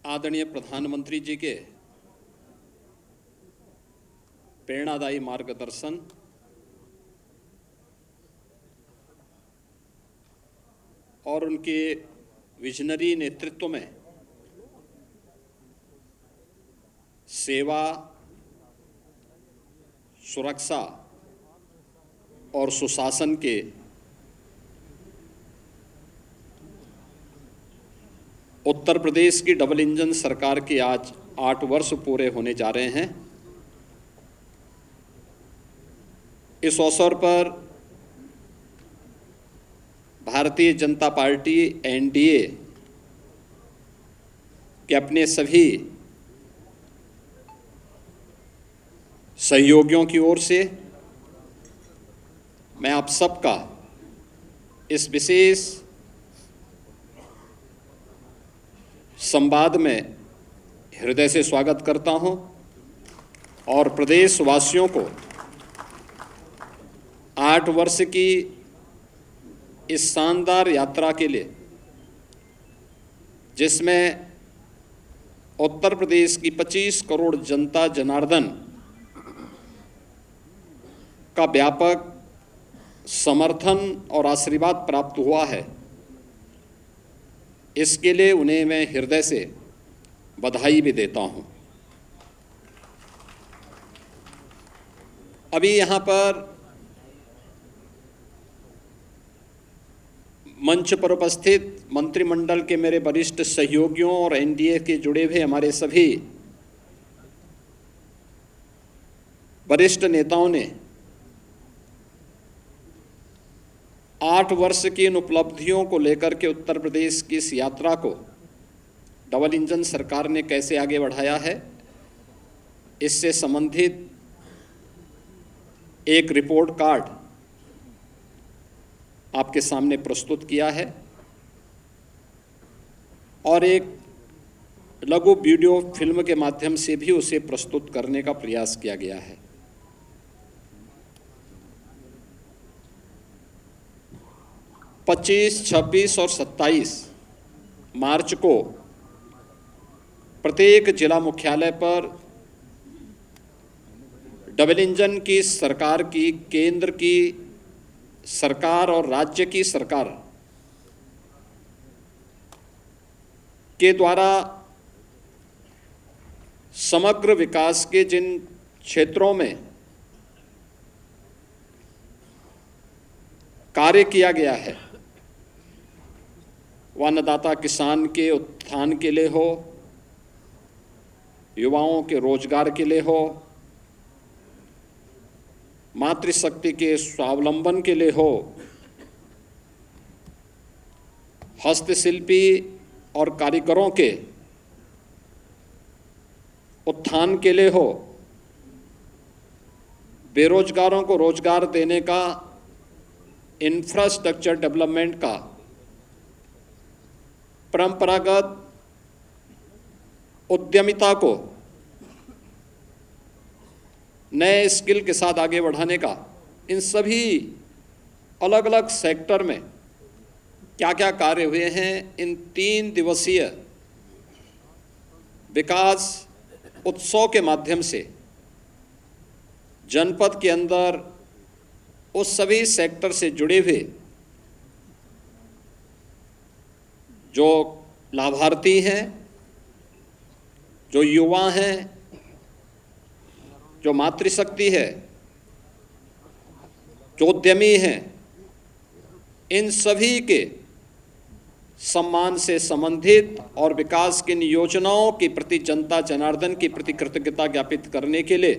आदरणीय प्रधानमंत्री जी के प्रेरणादायी मार्गदर्शन और उनके विजनरी नेतृत्व में सेवा, सुरक्षा और सुशासन के उत्तर प्रदेश की डबल इंजन सरकार के आज 8 वर्ष पूरे होने जा रहे हैं। इस अवसर पर भारतीय जनता पार्टी एनडीए के अपने सभी सहयोगियों की ओर से मैं आप सबका इस विशेष संवाद में हृदय से स्वागत करता हूं और प्रदेशवासियों को 8 वर्ष की इस शानदार यात्रा के लिए, जिसमें उत्तर प्रदेश की 25 करोड़ जनता जनार्दन का व्यापक समर्थन और आशीर्वाद प्राप्त हुआ है, इसके लिए उन्हें मैं हृदय से बधाई भी देता हूं। अभी यहाँ पर मंच पर उपस्थित मंत्रिमंडल के मेरे वरिष्ठ सहयोगियों और एनडीए के जुड़े हुए हमारे सभी वरिष्ठ नेताओं ने 8 वर्ष की इन उपलब्धियों को लेकर के उत्तर प्रदेश की इस यात्रा को डबल इंजन सरकार ने कैसे आगे बढ़ाया है, इससे संबंधित एक रिपोर्ट कार्ड आपके सामने प्रस्तुत किया है और एक लघु वीडियो फिल्म के माध्यम से भी उसे प्रस्तुत करने का प्रयास किया गया है। पच्चीस, 26 और 27 मार्च को प्रत्येक जिला मुख्यालय पर डबल इंजन की सरकार की, केंद्र की सरकार और राज्य की सरकार के द्वारा समग्र विकास के जिन क्षेत्रों में कार्य किया गया है, वह अन्नदाता किसान के उत्थान के लिए हो, युवाओं के रोजगार के लिए हो, मातृशक्ति के स्वावलंबन के लिए हो, हस्तशिल्पी और कारीगरों के उत्थान के लिए हो, बेरोजगारों को रोजगार देने का, इंफ्रास्ट्रक्चर डेवलपमेंट का, परंपरागत उद्यमिता को नए स्किल के साथ आगे बढ़ाने का, इन सभी अलग अलग सेक्टर में क्या क्या कार्य हुए हैं, इन 3 दिवसीय विकास उत्सव के माध्यम से जनपद के अंदर उस सभी सेक्टर से जुड़े हुए जो लाभार्थी हैं, जो युवा हैं, जो मातृशक्ति है, जो उद्यमी हैं, इन सभी के सम्मान से संबंधित और विकास की इन योजनाओं के प्रति जनता जनार्दन की प्रति कृतज्ञता ज्ञापित करने के लिए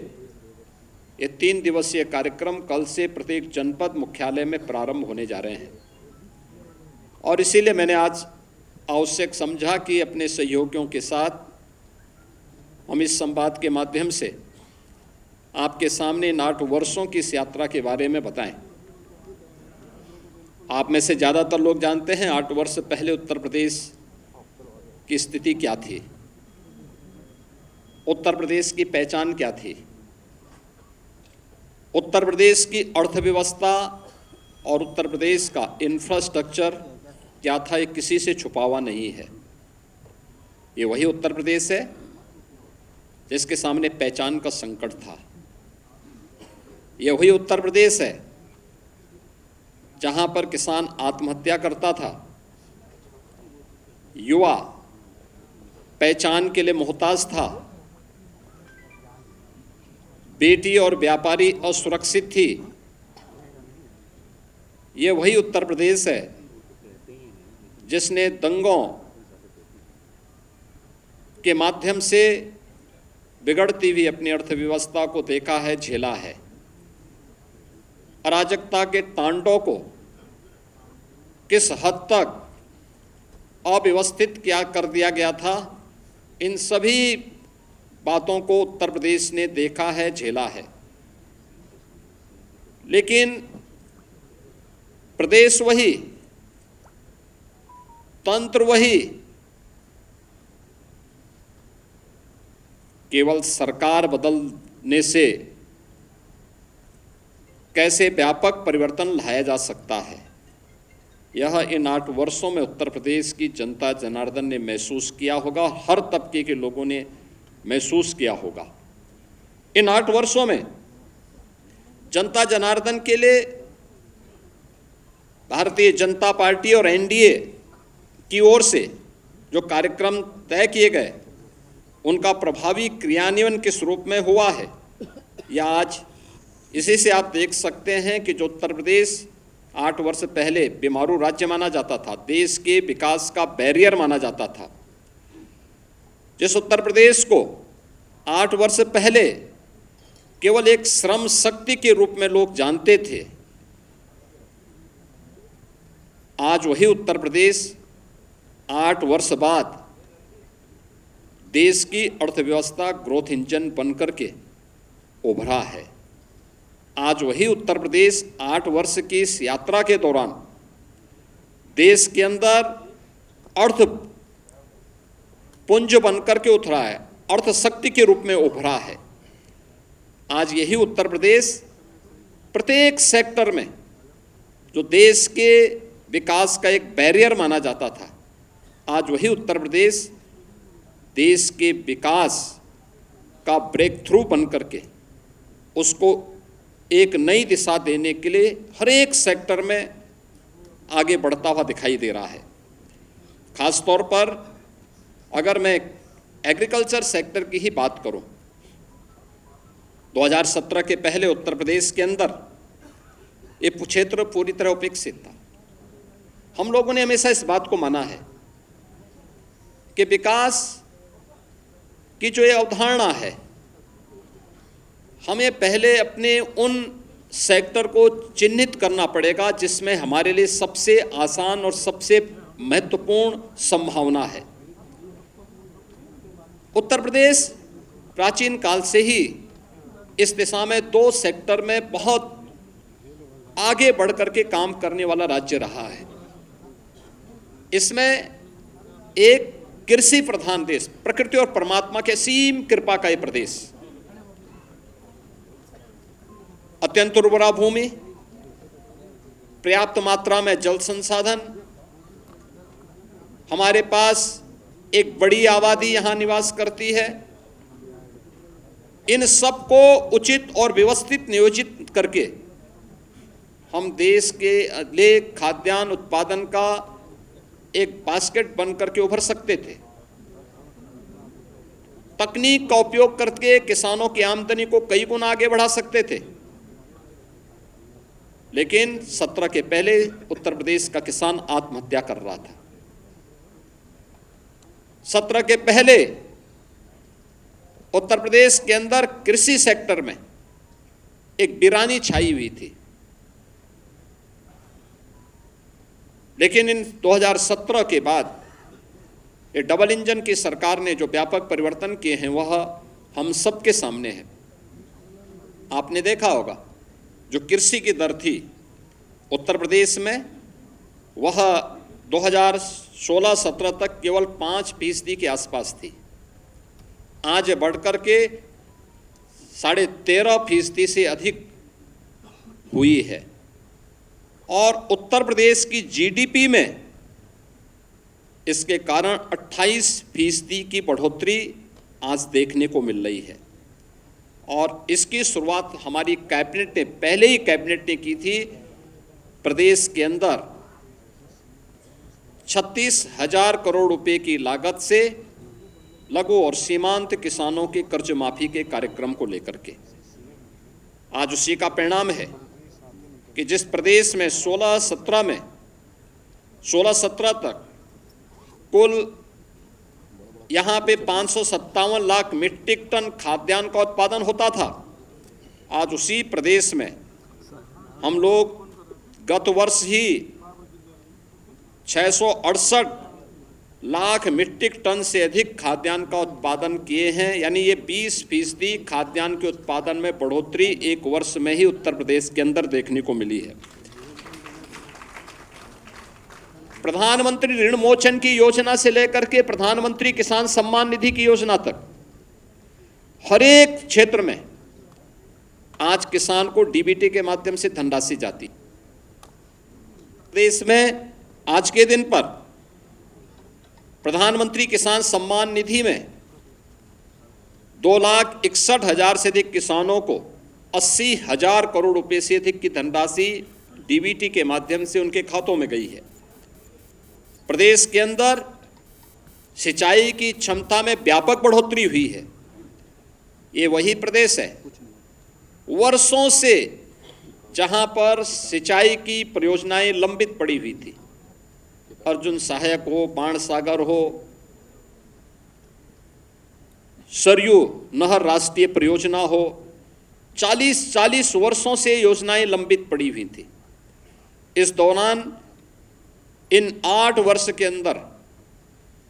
ये 3 दिवसीय कार्यक्रम कल से प्रत्येक जनपद मुख्यालय में प्रारंभ होने जा रहे हैं। और इसीलिए मैंने आज आवश्यक समझा कि अपने सहयोगियों के साथ हम इस संवाद के माध्यम से आपके सामने इन 8 वर्षों की इस यात्रा के बारे में बताएं। आप में से ज़्यादातर लोग जानते हैं 8 वर्ष पहले उत्तर प्रदेश की स्थिति क्या थी, उत्तर प्रदेश की पहचान क्या थी, उत्तर प्रदेश की अर्थव्यवस्था और उत्तर प्रदेश का इंफ्रास्ट्रक्चर क्या था, ये किसी से छुपा हुआ नहीं है। ये वही उत्तर प्रदेश है जिसके सामने पहचान का संकट था। ये वही उत्तर प्रदेश है जहां पर किसान आत्महत्या करता था, युवा पहचान के लिए मोहताज था, बेटी और व्यापारी असुरक्षित थी। ये वही उत्तर प्रदेश है जिसने दंगों के माध्यम से बिगड़ती हुई अपनी अर्थव्यवस्था को देखा है, झेला है। अराजकता के तांडव को किस हद तक अव्यवस्थित क्या कर दिया गया था, इन सभी बातों को उत्तर प्रदेश ने देखा है, झेला है। लेकिन प्रदेश वही, तंत्र वही, केवल सरकार बदलने से कैसे व्यापक परिवर्तन लाया जा सकता है, यह इन 8 वर्षों में उत्तर प्रदेश की जनता जनार्दन ने महसूस किया होगा, हर तबके के लोगों ने महसूस किया होगा। इन 8 वर्षों में जनता जनार्दन के लिए भारतीय जनता पार्टी और एनडीए की ओर से जो कार्यक्रम तय किए गए, उनका प्रभावी क्रियान्वयन किस रूप में हुआ है, या आज इसी से आप देख सकते हैं कि जो उत्तर प्रदेश 8 वर्ष पहले बीमारू राज्य माना जाता था, देश के विकास का बैरियर माना जाता था, जिस उत्तर प्रदेश को 8 वर्ष पहले केवल एक श्रम शक्ति के रूप में लोग जानते थे, आज वही उत्तर प्रदेश 8 वर्ष बाद देश की अर्थव्यवस्था ग्रोथ इंजन बनकर के उभरा है। आज वही उत्तर प्रदेश 8 वर्ष की इस यात्रा के दौरान देश के अंदर अर्थ पुंज बनकर के उतरा है, अर्थ शक्ति के रूप में उभरा है। आज यही उत्तर प्रदेश प्रत्येक सेक्टर में जो देश के विकास का एक बैरियर माना जाता था, आज वही उत्तर प्रदेश देश के विकास का ब्रेक थ्रू बन करके उसको एक नई दिशा देने के लिए हर एक सेक्टर में आगे बढ़ता हुआ दिखाई दे रहा है। खास तौर पर अगर मैं एग्रीकल्चर सेक्टर की ही बात करूं, 2017 के पहले उत्तर प्रदेश के अंदर ये क्षेत्र पूरी तरह उपेक्षित था। हम लोगों ने हमेशा इस बात को माना है कि विकास की जो ये अवधारणा है, हमें पहले अपने उन सेक्टर को चिन्हित करना पड़ेगा जिसमें हमारे लिए सबसे आसान और सबसे महत्वपूर्ण संभावना है। उत्तर प्रदेश प्राचीन काल से ही इस दिशा में 2 सेक्टर में बहुत आगे बढ़ करके काम करने वाला राज्य रहा है। इसमें एक कृषि प्रधान देश, प्रकृति और परमात्मा के असीम कृपा का ये प्रदेश, अत्यंत उर्वरा भूमि, पर्याप्त मात्रा में जल संसाधन, हमारे पास एक बड़ी आबादी यहां निवास करती है। इन सब को उचित और व्यवस्थित नियोजित करके हम देश के लिए खाद्यान्न उत्पादन का एक बास्केट बन करके उभर सकते थे। तकनीक का उपयोग करके किसानों की आमदनी को कई गुना आगे बढ़ा सकते थे। लेकिन 17 के पहले उत्तर प्रदेश का किसान आत्महत्या कर रहा था। 17 के पहले उत्तर प्रदेश के अंदर कृषि सेक्टर में एक वीरानी छाई हुई थी। लेकिन इन 2017 के बाद ये डबल इंजन की सरकार ने जो व्यापक परिवर्तन किए हैं वह हम सबके सामने है। आपने देखा होगा जो कृषि की दर थी उत्तर प्रदेश में, वह 2016-17 तक केवल 5% के आसपास थी। आज बढ़कर के 13.5% से अधिक हुई है। और उत्तर प्रदेश की जीडीपी में इसके कारण 28% की बढ़ोतरी आज देखने को मिल रही है। और इसकी शुरुआत हमारी कैबिनेट ने, पहले ही कैबिनेट ने की थी। प्रदेश के अंदर 36,000 करोड़ रुपए की लागत से लघु और सीमांत किसानों के कर्ज माफी के कार्यक्रम को लेकर के आज उसी का परिणाम है कि जिस प्रदेश में 16-17 तक कुल यहाँ पे 557 लाख मीट्रिक टन खाद्यान्न का उत्पादन होता था, आज उसी प्रदेश में हम लोग गत वर्ष ही 668 लाख मीट्रिक टन से अधिक खाद्यान्न का उत्पादन किए हैं। यानी ये 20% खाद्यान्न के उत्पादन में बढ़ोतरी एक वर्ष में ही उत्तर प्रदेश के अंदर देखने को मिली है। प्रधानमंत्री ऋण मोचन की योजना से लेकर के प्रधानमंत्री किसान सम्मान निधि की योजना तक हर एक क्षेत्र में आज किसान को डीबीटी के माध्यम से धनराशि जाती। देश में आज के दिन पर प्रधानमंत्री किसान सम्मान निधि में 2,61,000 से अधिक किसानों को 80,000 करोड़ रुपए से अधिक की धनराशि डीबीटी के माध्यम से उनके खातों में गई है। प्रदेश के अंदर सिंचाई की क्षमता में व्यापक बढ़ोतरी हुई है। ये वही प्रदेश है वर्षों से जहां पर सिंचाई की परियोजनाएं लंबित पड़ी हुई थी। अर्जुन सहायक हो, बाणसागर हो, सरयू नहर राष्ट्रीय परियोजना हो, 40 वर्षों से योजनाएं लंबित पड़ी हुई थी। इस दौरान इन 8 वर्ष के अंदर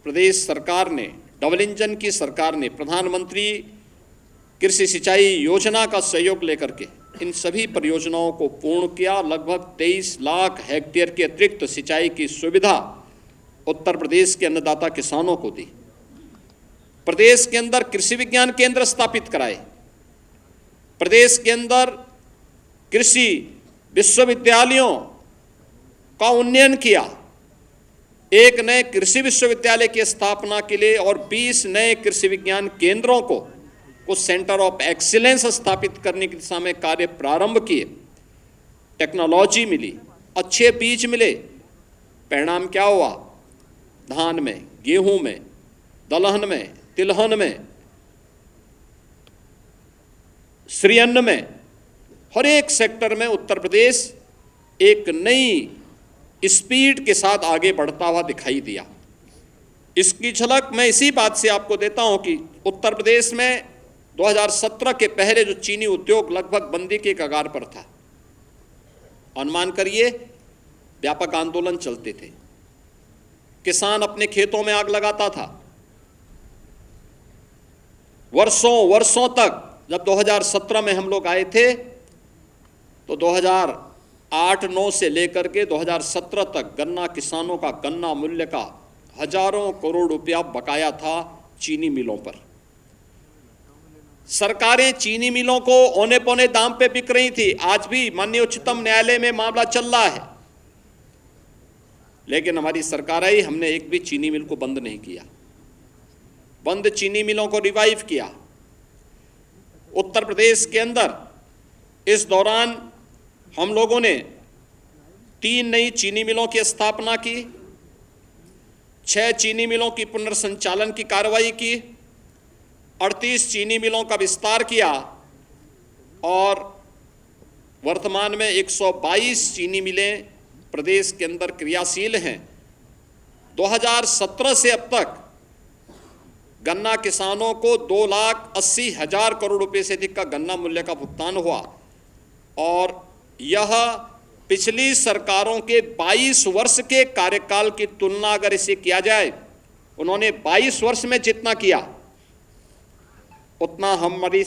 प्रदेश सरकार ने, डबल इंजन की सरकार ने प्रधानमंत्री कृषि सिंचाई योजना का सहयोग लेकर के इन सभी परियोजनाओं को पूर्ण किया। लगभग 23 लाख हेक्टेयर के अतिरिक्त सिंचाई की सुविधा उत्तर प्रदेश के अन्नदाता किसानों को दी। प्रदेश के अंदर कृषि विज्ञान केंद्र स्थापित कराए। प्रदेश के अंदर कृषि विश्वविद्यालयों का उन्नयन किया। एक नए कृषि विश्वविद्यालय की स्थापना के लिए और 20 नए कृषि विज्ञान केंद्रों को कुछ सेंटर ऑफ एक्सीलेंस स्थापित करने की दिशा में कार्य प्रारंभ किए। टेक्नोलॉजी मिली, अच्छे बीज मिले। परिणाम क्या हुआ? धान में, गेहूं में, दलहन में, तिलहन में, श्रीअन्न में, हर एक सेक्टर में उत्तर प्रदेश एक नई स्पीड के साथ आगे बढ़ता हुआ दिखाई दिया। इसकी झलक मैं इसी बात से आपको देता हूं कि उत्तर प्रदेश में 2017 के पहले जो चीनी उद्योग लगभग बंदी के कगार पर था, अनुमान करिए व्यापक आंदोलन चलते थे, किसान अपने खेतों में आग लगाता था। वर्षों तक, जब 2017 में हम लोग आए थे तो 2008-9 से लेकर के 2017 तक गन्ना किसानों का गन्ना मूल्य का हजारों करोड़ रुपया बकाया था चीनी मिलों पर। सरकारें चीनी मिलों को औने पौने दाम पे बिक रही थी। आज भी माननीय उच्चतम न्यायालय में मामला चल रहा है, लेकिन हमारी सरकार आई, हमने एक भी चीनी मिल को बंद नहीं किया। बंद चीनी मिलों को रिवाइव किया। उत्तर प्रदेश के अंदर इस दौरान हम लोगों ने 3 नई चीनी मिलों की स्थापना की, 6 चीनी मिलों की पुनर्संचालन की कार्रवाई की, 38 चीनी मिलों का विस्तार किया और वर्तमान में 122 चीनी मिलें प्रदेश के अंदर क्रियाशील हैं। 2017 से अब तक गन्ना किसानों को 2,80,000 करोड़ रुपए से अधिक का गन्ना मूल्य का भुगतान हुआ और यह पिछली सरकारों के 22 वर्ष के कार्यकाल की तुलना अगर इसे किया जाए, उन्होंने 22 वर्ष में जितना किया उतना हमारी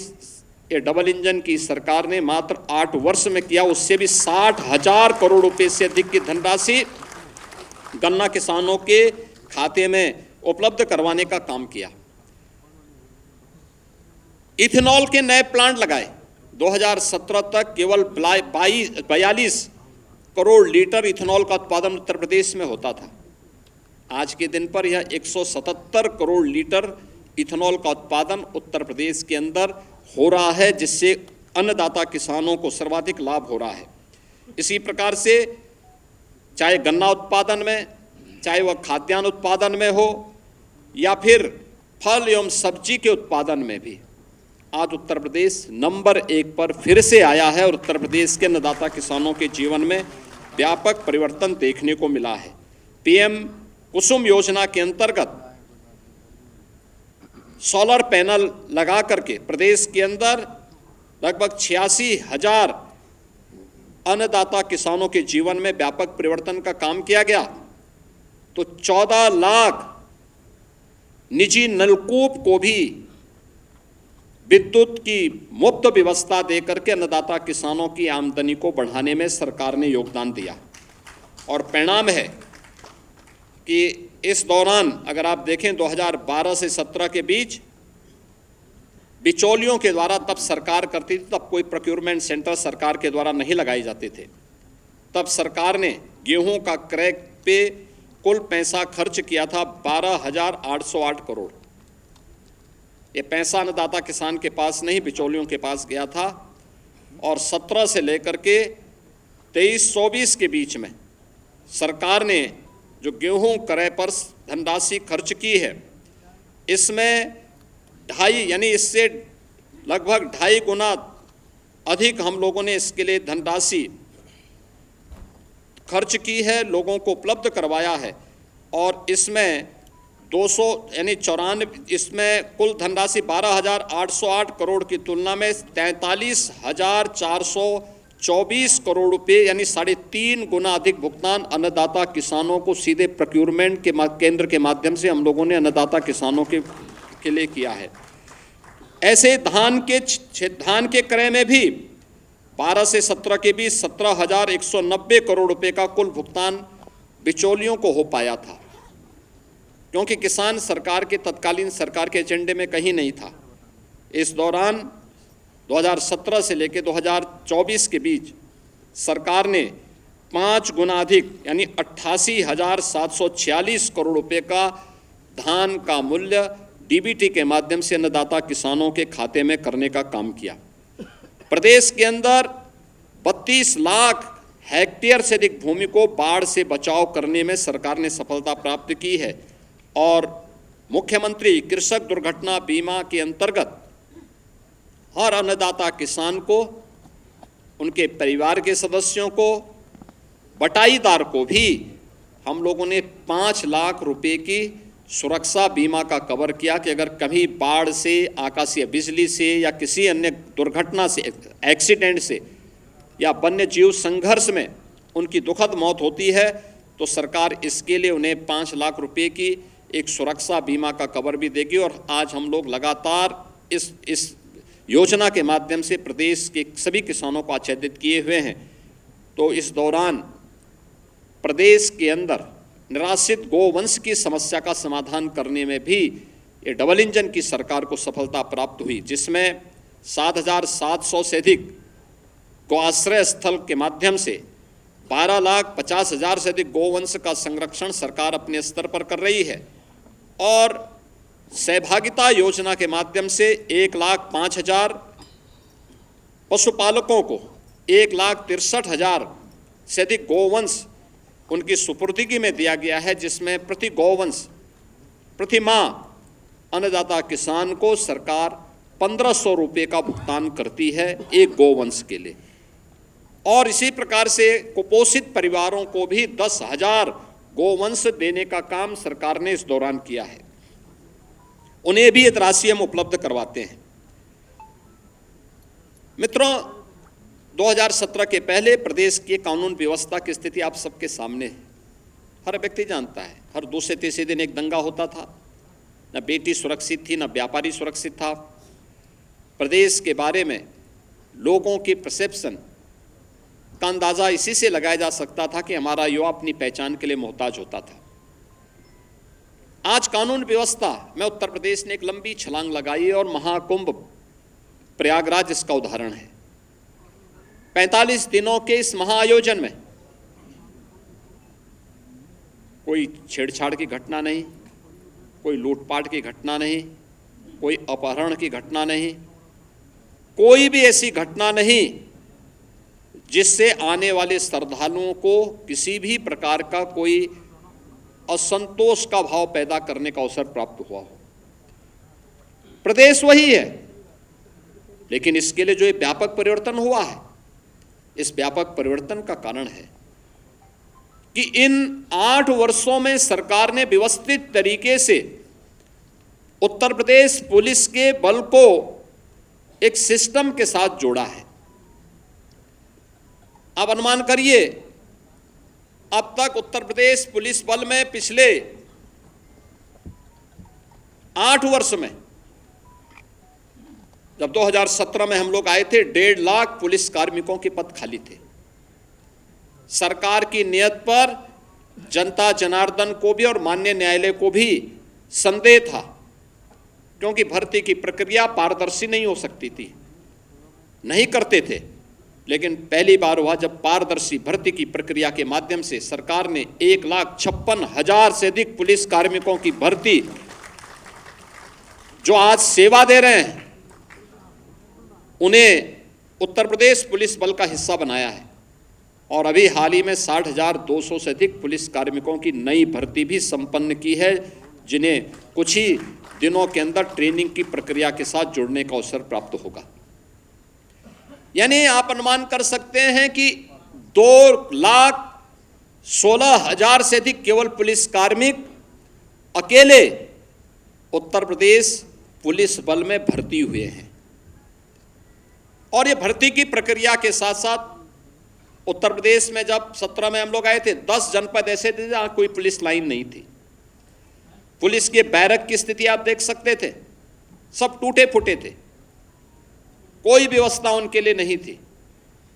ये डबल इंजन की सरकार ने मात्र 8 वर्ष में किया। उससे भी 60,000 करोड़ रुपए से अधिक की धनराशि गन्ना किसानों के खाते में उपलब्ध करवाने का काम किया। इथेनॉल के नए प्लांट लगाए। 2017 तक केवल 42 करोड़ लीटर इथेनॉल का उत्पादन उत्तर प्रदेश में होता था। आज के दिन पर यह 177 करोड़ लीटर इथेनॉल का उत्पादन उत्तर प्रदेश के अंदर हो रहा है, जिससे अन्नदाता किसानों को सर्वाधिक लाभ हो रहा है। इसी प्रकार से चाहे गन्ना उत्पादन में, चाहे वह खाद्यान्न उत्पादन में हो या फिर फल एवं सब्जी के उत्पादन में भी आज उत्तर प्रदेश नंबर 1 पर फिर से आया है और उत्तर प्रदेश के अन्नदाता किसानों के जीवन में व्यापक परिवर्तन देखने को मिला है। पीएम कुसुम योजना के अंतर्गत सोलर पैनल लगा करके प्रदेश के अंदर लगभग 86,000 अन्नदाता किसानों के जीवन में व्यापक परिवर्तन का काम किया गया। तो 14 लाख निजी नलकूप को भी विद्युत की मुफ्त व्यवस्था देकर के अन्नदाता किसानों की आमदनी को बढ़ाने में सरकार ने योगदान दिया। और परिणाम है कि इस दौरान अगर आप देखें 2012 से 17 के बीच बिचौलियों के द्वारा तब सरकार करती थी, तब कोई प्रोक्योरमेंट सेंटर सरकार के द्वारा नहीं लगाए जाते थे। तब सरकार ने गेहूं का क्रय पे कुल पैसा खर्च किया था 12,808 करोड़। ये पैसा अन्नदाता किसान के पास नहीं, बिचौलियों के पास गया था। और 17 से लेकर के 23-24 के बीच में सरकार ने जो गेहूं क्रय पर धनराशि खर्च की है, इसमें 2.5 यानी इससे लगभग 2.5 गुना अधिक हम लोगों ने इसके लिए धनराशि खर्च की है, लोगों को उपलब्ध करवाया है। और इसमें 200 यानी 94, इसमें कुल धनराशि 12,808 करोड़ की तुलना में 43,424 करोड़ रुपए यानी 3.5 गुना अधिक भुगतान अन्नदाता किसानों को सीधे प्रोक्योरमेंट के केंद्र के माध्यम से हम लोगों ने अन्नदाता किसानों के लिए किया है। ऐसे धान के क्रय में भी 12 से 17 के बीच 17,190 करोड़ रुपए का कुल भुगतान बिचौलियों को हो पाया था, क्योंकि किसान सरकार के तत्कालीन सरकार के एजेंडे में कहीं नहीं था। इस दौरान 2017 से लेकर 2024 के बीच सरकार ने 5 गुना अधिक यानी 88,746 करोड़ रुपए का धान का मूल्य डीबीटी के माध्यम से अन्नदाता किसानों के खाते में करने का काम किया। प्रदेश के अंदर 32 लाख हेक्टेयर से अधिक भूमि को बाढ़ से बचाव करने में सरकार ने सफलता प्राप्त की है। और मुख्यमंत्री कृषक दुर्घटना बीमा के अंतर्गत हर अन्नदाता किसान को, उनके परिवार के सदस्यों को, बटाईदार को भी हम लोगों ने 5 लाख रुपए की सुरक्षा बीमा का कवर किया कि अगर कभी बाढ़ से, आकाशीय बिजली से या किसी अन्य दुर्घटना से, एक्सीडेंट से या वन्य जीव संघर्ष में उनकी दुखद मौत होती है तो सरकार इसके लिए उन्हें 5 लाख रुपए की एक सुरक्षा बीमा का कवर भी देगी। और आज हम लोग लगातार इस योजना के माध्यम से प्रदेश के सभी किसानों को आच्छादित किए हुए हैं। तो इस दौरान प्रदेश के अंदर निराश्रित गोवंश की समस्या का समाधान करने में भी ये डबल इंजन की सरकार को सफलता प्राप्त हुई, जिसमें 7,700 से अधिक गौआश्रय स्थल के माध्यम से 12,50,000 से अधिक गोवंश का संरक्षण सरकार अपने स्तर पर कर रही है। और सहभागिता योजना के माध्यम से 1,05,000 पशुपालकों को 1,63,000 से अधिक गोवंश उनकी सुपुर्दगी में दिया गया है, जिसमें प्रति गोवंश प्रति माह अन्नदाता किसान को सरकार 1,500 रुपये का भुगतान करती है एक गोवंश के लिए। और इसी प्रकार से कुपोषित परिवारों को भी 10,000 गोवंश देने का काम सरकार ने इस दौरान किया है। उन्हें भी ये राशि हम उपलब्ध करवाते हैं। मित्रों, 2017 के पहले प्रदेश की कानून व्यवस्था की स्थिति आप सबके सामने है। हर व्यक्ति जानता है, हर दूसरे तीसरे दिन एक दंगा होता था, न बेटी सुरक्षित थी, न व्यापारी सुरक्षित था। प्रदेश के बारे में लोगों की परसेप्शन का अंदाज़ा इसी से लगाया जा सकता था कि हमारा युवा अपनी पहचान के लिए मोहताज होता था। आज कानून व्यवस्था में उत्तर प्रदेश ने एक लंबी छलांग लगाई है और महाकुंभ प्रयागराज इसका उदाहरण है। 45 दिनों के इस महाआयोजन में कोई छेड़छाड़ की घटना नहीं, कोई लूटपाट की घटना नहीं, कोई अपहरण की घटना नहीं, कोई भी ऐसी घटना नहीं जिससे आने वाले श्रद्धालुओं को किसी भी प्रकार का कोई असंतोष का भाव पैदा करने का अवसर प्राप्त हुआ हो। प्रदेश वही है, लेकिन इसके लिए जो व्यापक परिवर्तन हुआ है, इस व्यापक परिवर्तन का कारण है कि इन 8 वर्षों में सरकार ने व्यवस्थित तरीके से उत्तर प्रदेश पुलिस के बल को एक सिस्टम के साथ जोड़ा है। आप अनुमान करिए, अब तक उत्तर प्रदेश पुलिस बल में पिछले 8 वर्ष में, जब 2017 में हम लोग आए थे, 1.5 लाख पुलिस कार्मिकों के पद खाली थे। सरकार की नियत पर जनता जनार्दन को भी और माननीय न्यायालय को भी संदेह था, क्योंकि भर्ती की प्रक्रिया पारदर्शी नहीं हो सकती थी, नहीं करते थे। लेकिन पहली बार हुआ जब पारदर्शी भर्ती की प्रक्रिया के माध्यम से सरकार ने 1,56,000 से अधिक पुलिस कार्मिकों की भर्ती, जो आज सेवा दे रहे हैं, उन्हें उत्तर प्रदेश पुलिस बल का हिस्सा बनाया है। और अभी हाल ही में 60,200 से अधिक पुलिस कार्मिकों की नई भर्ती भी संपन्न की है, जिन्हें कुछ ही दिनों के अंदर ट्रेनिंग की प्रक्रिया के साथ जुड़ने का अवसर प्राप्त होगा। यानी आप अनुमान कर सकते हैं कि 2,16,000 से अधिक केवल पुलिस कार्मिक अकेले उत्तर प्रदेश पुलिस बल में भर्ती हुए हैं। और ये भर्ती की प्रक्रिया के साथ साथ उत्तर प्रदेश में जब 17 में हम लोग आए थे, 10 जनपद ऐसे थे जहां कोई पुलिस लाइन नहीं थी। पुलिस के बैरक की स्थिति आप देख सकते थे, सब टूटे फूटे थे, कोई व्यवस्था उनके लिए नहीं थी।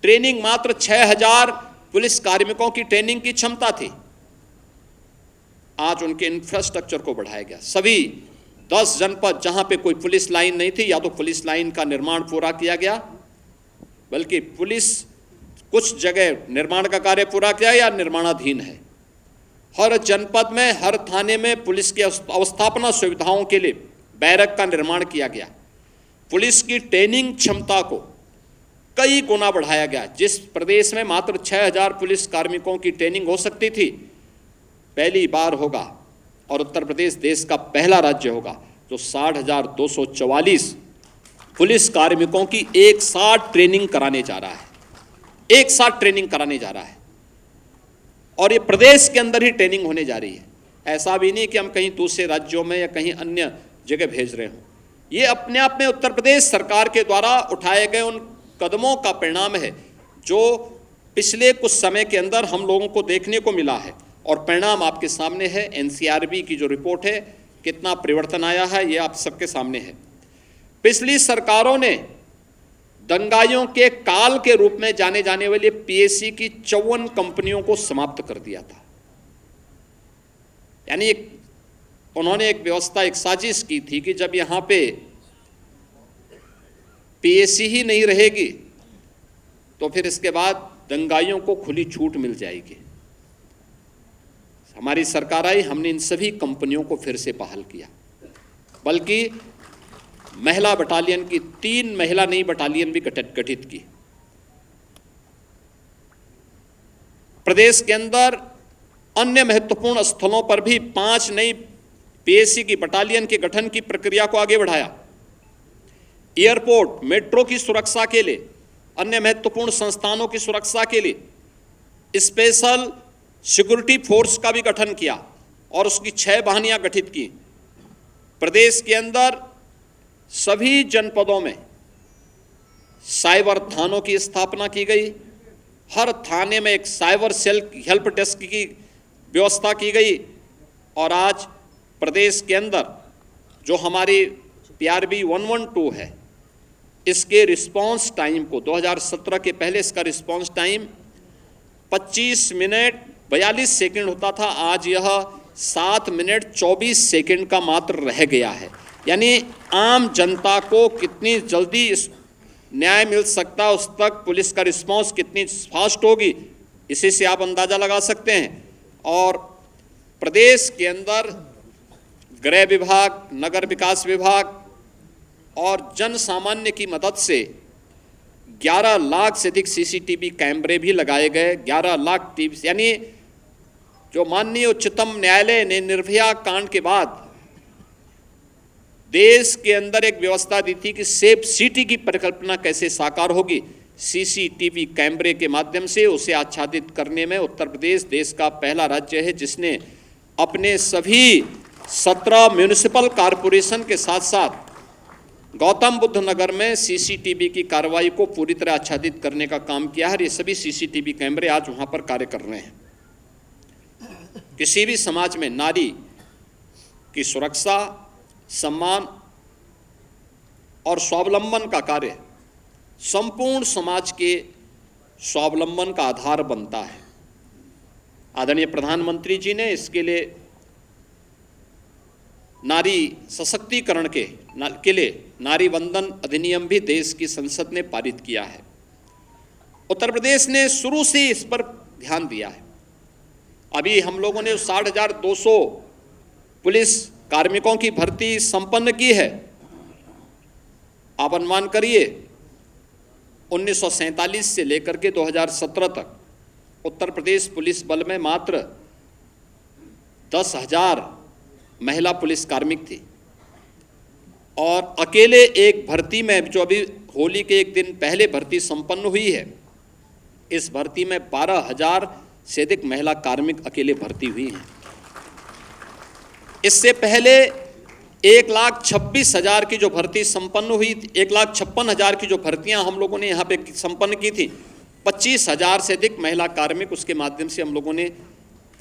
ट्रेनिंग मात्र 6,000 पुलिस कार्मिकों की ट्रेनिंग की क्षमता थी। आज उनके इंफ्रास्ट्रक्चर को बढ़ाया गया। सभी 10 जनपद जहां पे कोई पुलिस लाइन नहीं थी, या तो पुलिस लाइन का निर्माण पूरा किया गया, बल्कि पुलिस कुछ जगह निर्माण का कार्य पूरा किया या निर्माणाधीन है। हर जनपद में, हर थाने में पुलिस की अवस्थापना सुविधाओं के लिए बैरक का निर्माण किया गया। पुलिस की ट्रेनिंग क्षमता को कई गुना बढ़ाया गया। जिस प्रदेश में मात्र 6,000 पुलिस कार्मिकों की ट्रेनिंग हो सकती थी, पहली बार होगा और उत्तर प्रदेश देश का पहला राज्य होगा जो 60,244 पुलिस कार्मिकों की एक साथ ट्रेनिंग कराने जा रहा है। एक साथ ट्रेनिंग कराने जा रहा है, और ये प्रदेश के अंदर ही ट्रेनिंग होने जा रही है। ऐसा भी नहीं कि हम कहीं दूसरे राज्यों में या कहीं अन्य जगह भेज रहे हों। ये अपने आप में उत्तर प्रदेश सरकार के द्वारा उठाए गए उन कदमों का परिणाम है, जो पिछले कुछ समय के अंदर हम लोगों को देखने को मिला है। और परिणाम आपके सामने है। एनसीआरबी की जो रिपोर्ट है, कितना परिवर्तन आया है, ये आप सबके सामने है। पिछली सरकारों ने दंगाइयों के काल के रूप में जाने जाने वाली पीएसी की 54 कंपनियों को समाप्त कर दिया था। यानी उन्होंने एक व्यवस्था, एक साजिश की थी कि जब यहां पे पीएसी ही नहीं रहेगी तो फिर इसके बाद दंगाइयों को खुली छूट मिल जाएगी। हमारी सरकार आई, हमने इन सभी कंपनियों को फिर से बहाल किया, बल्कि महिला बटालियन की 3 महिला नई बटालियन भी गठित की। प्रदेश के अंदर अन्य महत्वपूर्ण स्थलों पर भी 5 नई पीएसी की बटालियन के गठन की प्रक्रिया को आगे बढ़ाया। एयरपोर्ट, मेट्रो की सुरक्षा के लिए, अन्य महत्वपूर्ण संस्थानों की सुरक्षा के लिए स्पेशल सिक्योरिटी फोर्स का भी गठन किया और उसकी 6 वाहिनियां गठित की। प्रदेश के अंदर सभी जनपदों में साइबर थानों की स्थापना की गई। हर थाने में एक साइबर सेल हेल्प डेस्क की व्यवस्था की गई। और आज प्रदेश के अंदर जो हमारी PRB 112 है, इसके रिस्पांस टाइम को 2017 के पहले इसका रिस्पांस टाइम 25 मिनट 42 सेकंड होता था, आज यह 7 मिनट 24 सेकंड का मात्र रह गया है। यानी आम जनता को कितनी जल्दी न्याय मिल सकता है, उस तक पुलिस का रिस्पांस कितनी फास्ट होगी, इसी से आप अंदाज़ा लगा सकते हैं। और प्रदेश के अंदर गृह विभाग, नगर विकास विभाग और जन सामान्य की मदद से 11 लाख से अधिक सीसीटीवी कैमरे भी लगाए गए। 11 लाख टीवी, यानी जो माननीय उच्चतम न्यायालय ने निर्भया कांड के बाद देश के अंदर एक व्यवस्था दी थी कि सेफ सिटी की परिकल्पना कैसे साकार होगी, सीसीटीवी कैमरे के माध्यम से उसे आच्छादित करने में उत्तर प्रदेश देश का पहला राज्य है जिसने अपने सभी 17 म्यूनिसिपल कॉरपोरेशन के साथ साथ गौतम बुद्ध नगर में सीसीटीवी की कार्रवाई को पूरी तरह आच्छादित करने का काम किया है। ये सभी सीसीटीवी कैमरे आज वहां पर कार्य कर रहे हैं। किसी भी समाज में नारी की सुरक्षा, सम्मान और स्वावलंबन का कार्य संपूर्ण समाज के स्वावलंबन का आधार बनता है। आदरणीय प्रधानमंत्री जी ने इसके लिए नारी सशक्तिकरण के लिए नारी वंदन अधिनियम भी देश की संसद ने पारित किया है। उत्तर प्रदेश ने शुरू से इस पर ध्यान दिया है। अभी हम लोगों ने 60,200 पुलिस कार्मिकों की भर्ती संपन्न की है। आप अनुमान करिए 1947 से लेकर के 2017 तक उत्तर प्रदेश पुलिस बल में मात्र 10,000 महिला पुलिस कार्मिक थी और अकेले एक भर्ती में जो अभी होली के एक दिन पहले भर्ती संपन्न हुई है, इस भर्ती में 12,000 से अधिक महिला कार्मिक अकेले भर्ती हुई हैं। इससे पहले 1,26,000 की जो भर्ती संपन्न हुई, 1,56,000 की जो भर्तियां हम लोगों ने यहाँ पे संपन्न की थी, 25,000 से अधिक महिला कार्मिक उसके माध्यम से हम लोगों ने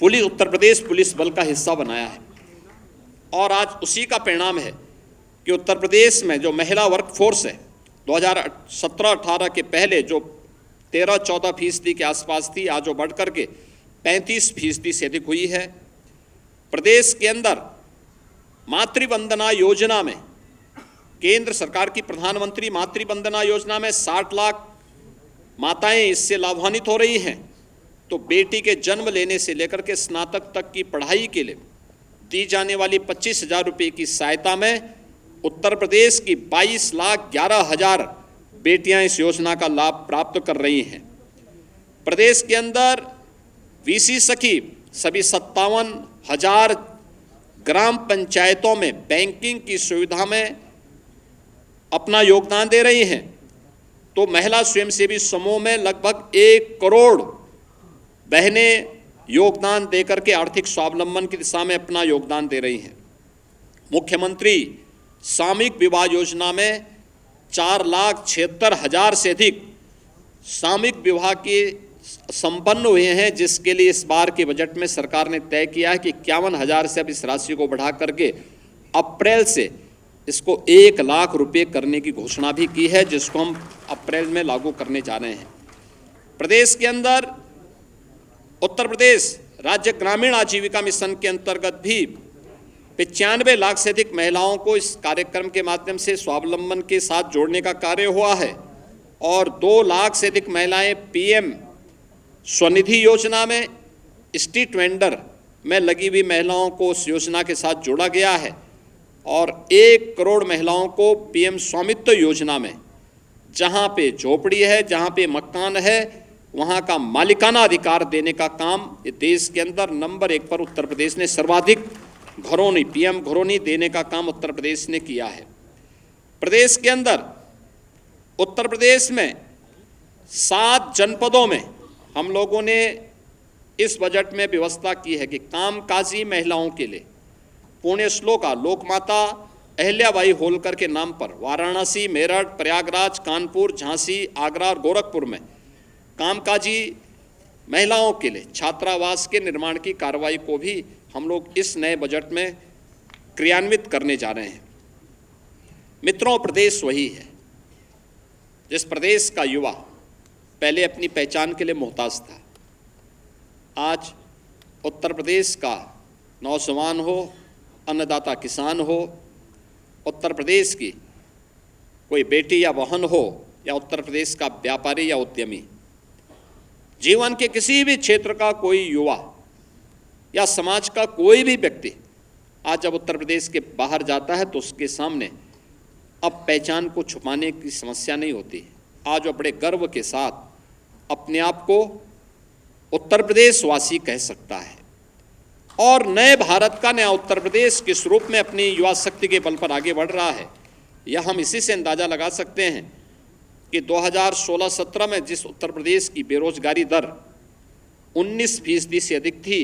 उत्तर प्रदेश पुलिस बल का हिस्सा बनाया है। और आज उसी का परिणाम है कि उत्तर प्रदेश में जो महिला वर्क फोर्स है 2017-18 के पहले जो 13-14% के आसपास थी, आज वो बढ़ करके 35% से अधिक हुई है। प्रदेश के अंदर मातृवंदना योजना में, केंद्र सरकार की प्रधानमंत्री मातृवंदना योजना में 60 लाख माताएं इससे लाभान्वित हो रही हैं। तो बेटी के जन्म लेने से लेकर के स्नातक तक की पढ़ाई के लिए दी जाने वाली 25,000 रुपये की सहायता में उत्तर प्रदेश की 22,11,000 बेटियां इस योजना का लाभ प्राप्त कर रही हैं। प्रदेश के अंदर वीसी सखी सभी 57,000 ग्राम पंचायतों में बैंकिंग की सुविधा में अपना योगदान दे रही हैं। तो महिला स्वयंसेवी समूह में लगभग 1 करोड़ बहनें योगदान देकर के आर्थिक स्वावलंबन की दिशा में अपना योगदान दे रही हैं। मुख्यमंत्री सामूहिक विवाह योजना में 4,76,000 से अधिक सामूहिक विवाह के संपन्न हुए हैं, जिसके लिए इस बार के बजट में सरकार ने तय किया है कि 51,000 से अब इस राशि को बढ़ा करके अप्रैल से इसको 1 लाख रुपये करने की घोषणा भी की है, जिसको हम अप्रैल में लागू करने जा रहे हैं। प्रदेश के अंदर उत्तर प्रदेश राज्य ग्रामीण आजीविका मिशन के अंतर्गत भी 95 लाख से अधिक महिलाओं को इस कार्यक्रम के माध्यम से स्वावलंबन के साथ जोड़ने का कार्य हुआ है और 2 लाख से अधिक महिलाएं पीएम स्वनिधि योजना में, स्ट्रीट वेंडर में लगी हुई महिलाओं को उस योजना के साथ जोड़ा गया है और 1 करोड़ महिलाओं को पीएम स्वामित्व योजना में, जहां पे झोपड़ी है, जहां पे मकान है, वहां का मालिकाना अधिकार देने का काम ये देश के अंदर नंबर 1 पर उत्तर प्रदेश ने सर्वाधिक घरौनी, पीएम घरौनी देने का काम उत्तर प्रदेश ने किया है। प्रदेश के अंदर उत्तर प्रदेश में 7 जनपदों में हम लोगों ने इस बजट में व्यवस्था की है कि कामकाजी महिलाओं के लिए पुण्य श्लोका लोकमाता अहिल्याबाई होलकर के नाम पर वाराणसी, मेरठ, प्रयागराज, कानपुर, झांसी, आगरा और गोरखपुर में कामकाजी महिलाओं के लिए छात्रावास के निर्माण की कार्रवाई को भी हम लोग इस नए बजट में क्रियान्वित करने जा रहे हैं। मित्रों, प्रदेश वही है जिस प्रदेश का युवा पहले अपनी पहचान के लिए मोहताज था। आज उत्तर प्रदेश का नौजवान हो, अन्नदाता किसान हो, उत्तर प्रदेश की कोई बेटी या बहन हो या उत्तर प्रदेश का व्यापारी या उद्यमी, जीवन के किसी भी क्षेत्र का कोई युवा या समाज का कोई भी व्यक्ति आज जब उत्तर प्रदेश के बाहर जाता है तो उसके सामने अब पहचान को छुपाने की समस्या नहीं होती। आज वो बड़े गर्व के साथ अपने आप को उत्तर प्रदेश वासी कह सकता है और नए भारत का, नया उत्तर प्रदेश किस रूप में अपनी युवा शक्ति के बल पर आगे बढ़ रहा है, यह हम इसी से अंदाज़ा लगा सकते हैं कि 2016-17 में जिस उत्तर प्रदेश की बेरोजगारी दर 19% से अधिक थी,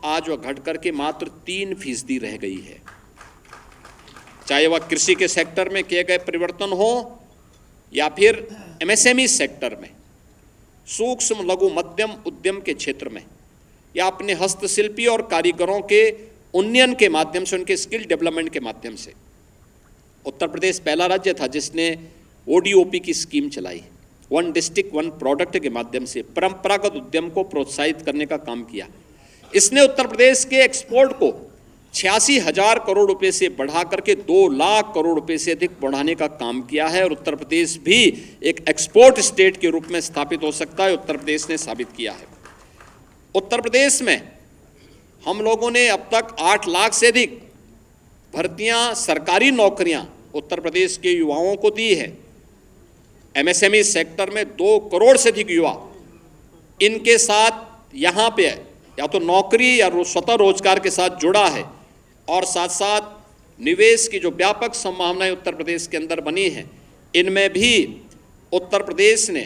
आज वह घट करके मात्र 3% रह गई है। चाहे वह कृषि के सेक्टर में किए गए परिवर्तन हो या फिर एमएसएमई सेक्टर में, सूक्ष्म लघु मध्यम उद्यम के क्षेत्र में, या अपने हस्तशिल्पी और कारीगरों के उन्नयन के माध्यम से, उनके स्किल डेवलपमेंट के माध्यम से उत्तर प्रदेश पहला राज्य था जिसने ओडीओपी की स्कीम चलाई, वन डिस्ट्रिक्ट वन प्रोडक्ट के माध्यम से परंपरागत उद्यम को प्रोत्साहित करने का काम किया। इसने उत्तर प्रदेश के एक्सपोर्ट को 86,000 करोड़ रुपए से बढ़ा करके 2 लाख करोड़ रुपए से अधिक बढ़ाने का काम किया है और उत्तर प्रदेश भी एक एक्सपोर्ट स्टेट के रूप में स्थापित हो सकता है, उत्तर प्रदेश ने साबित किया है। उत्तर प्रदेश में हम लोगों ने अब तक 8 लाख से अधिक भर्तियां, सरकारी नौकरियां उत्तर प्रदेश के युवाओं को दी है। एमएसएमई सेक्टर में 2 करोड़ से अधिक युवा इनके साथ यहाँ पे या तो नौकरी या स्वतः रोजगार के साथ जुड़ा है और साथ साथ निवेश की जो व्यापक संभावनाएं उत्तर प्रदेश के अंदर बनी हैं, इनमें भी उत्तर प्रदेश ने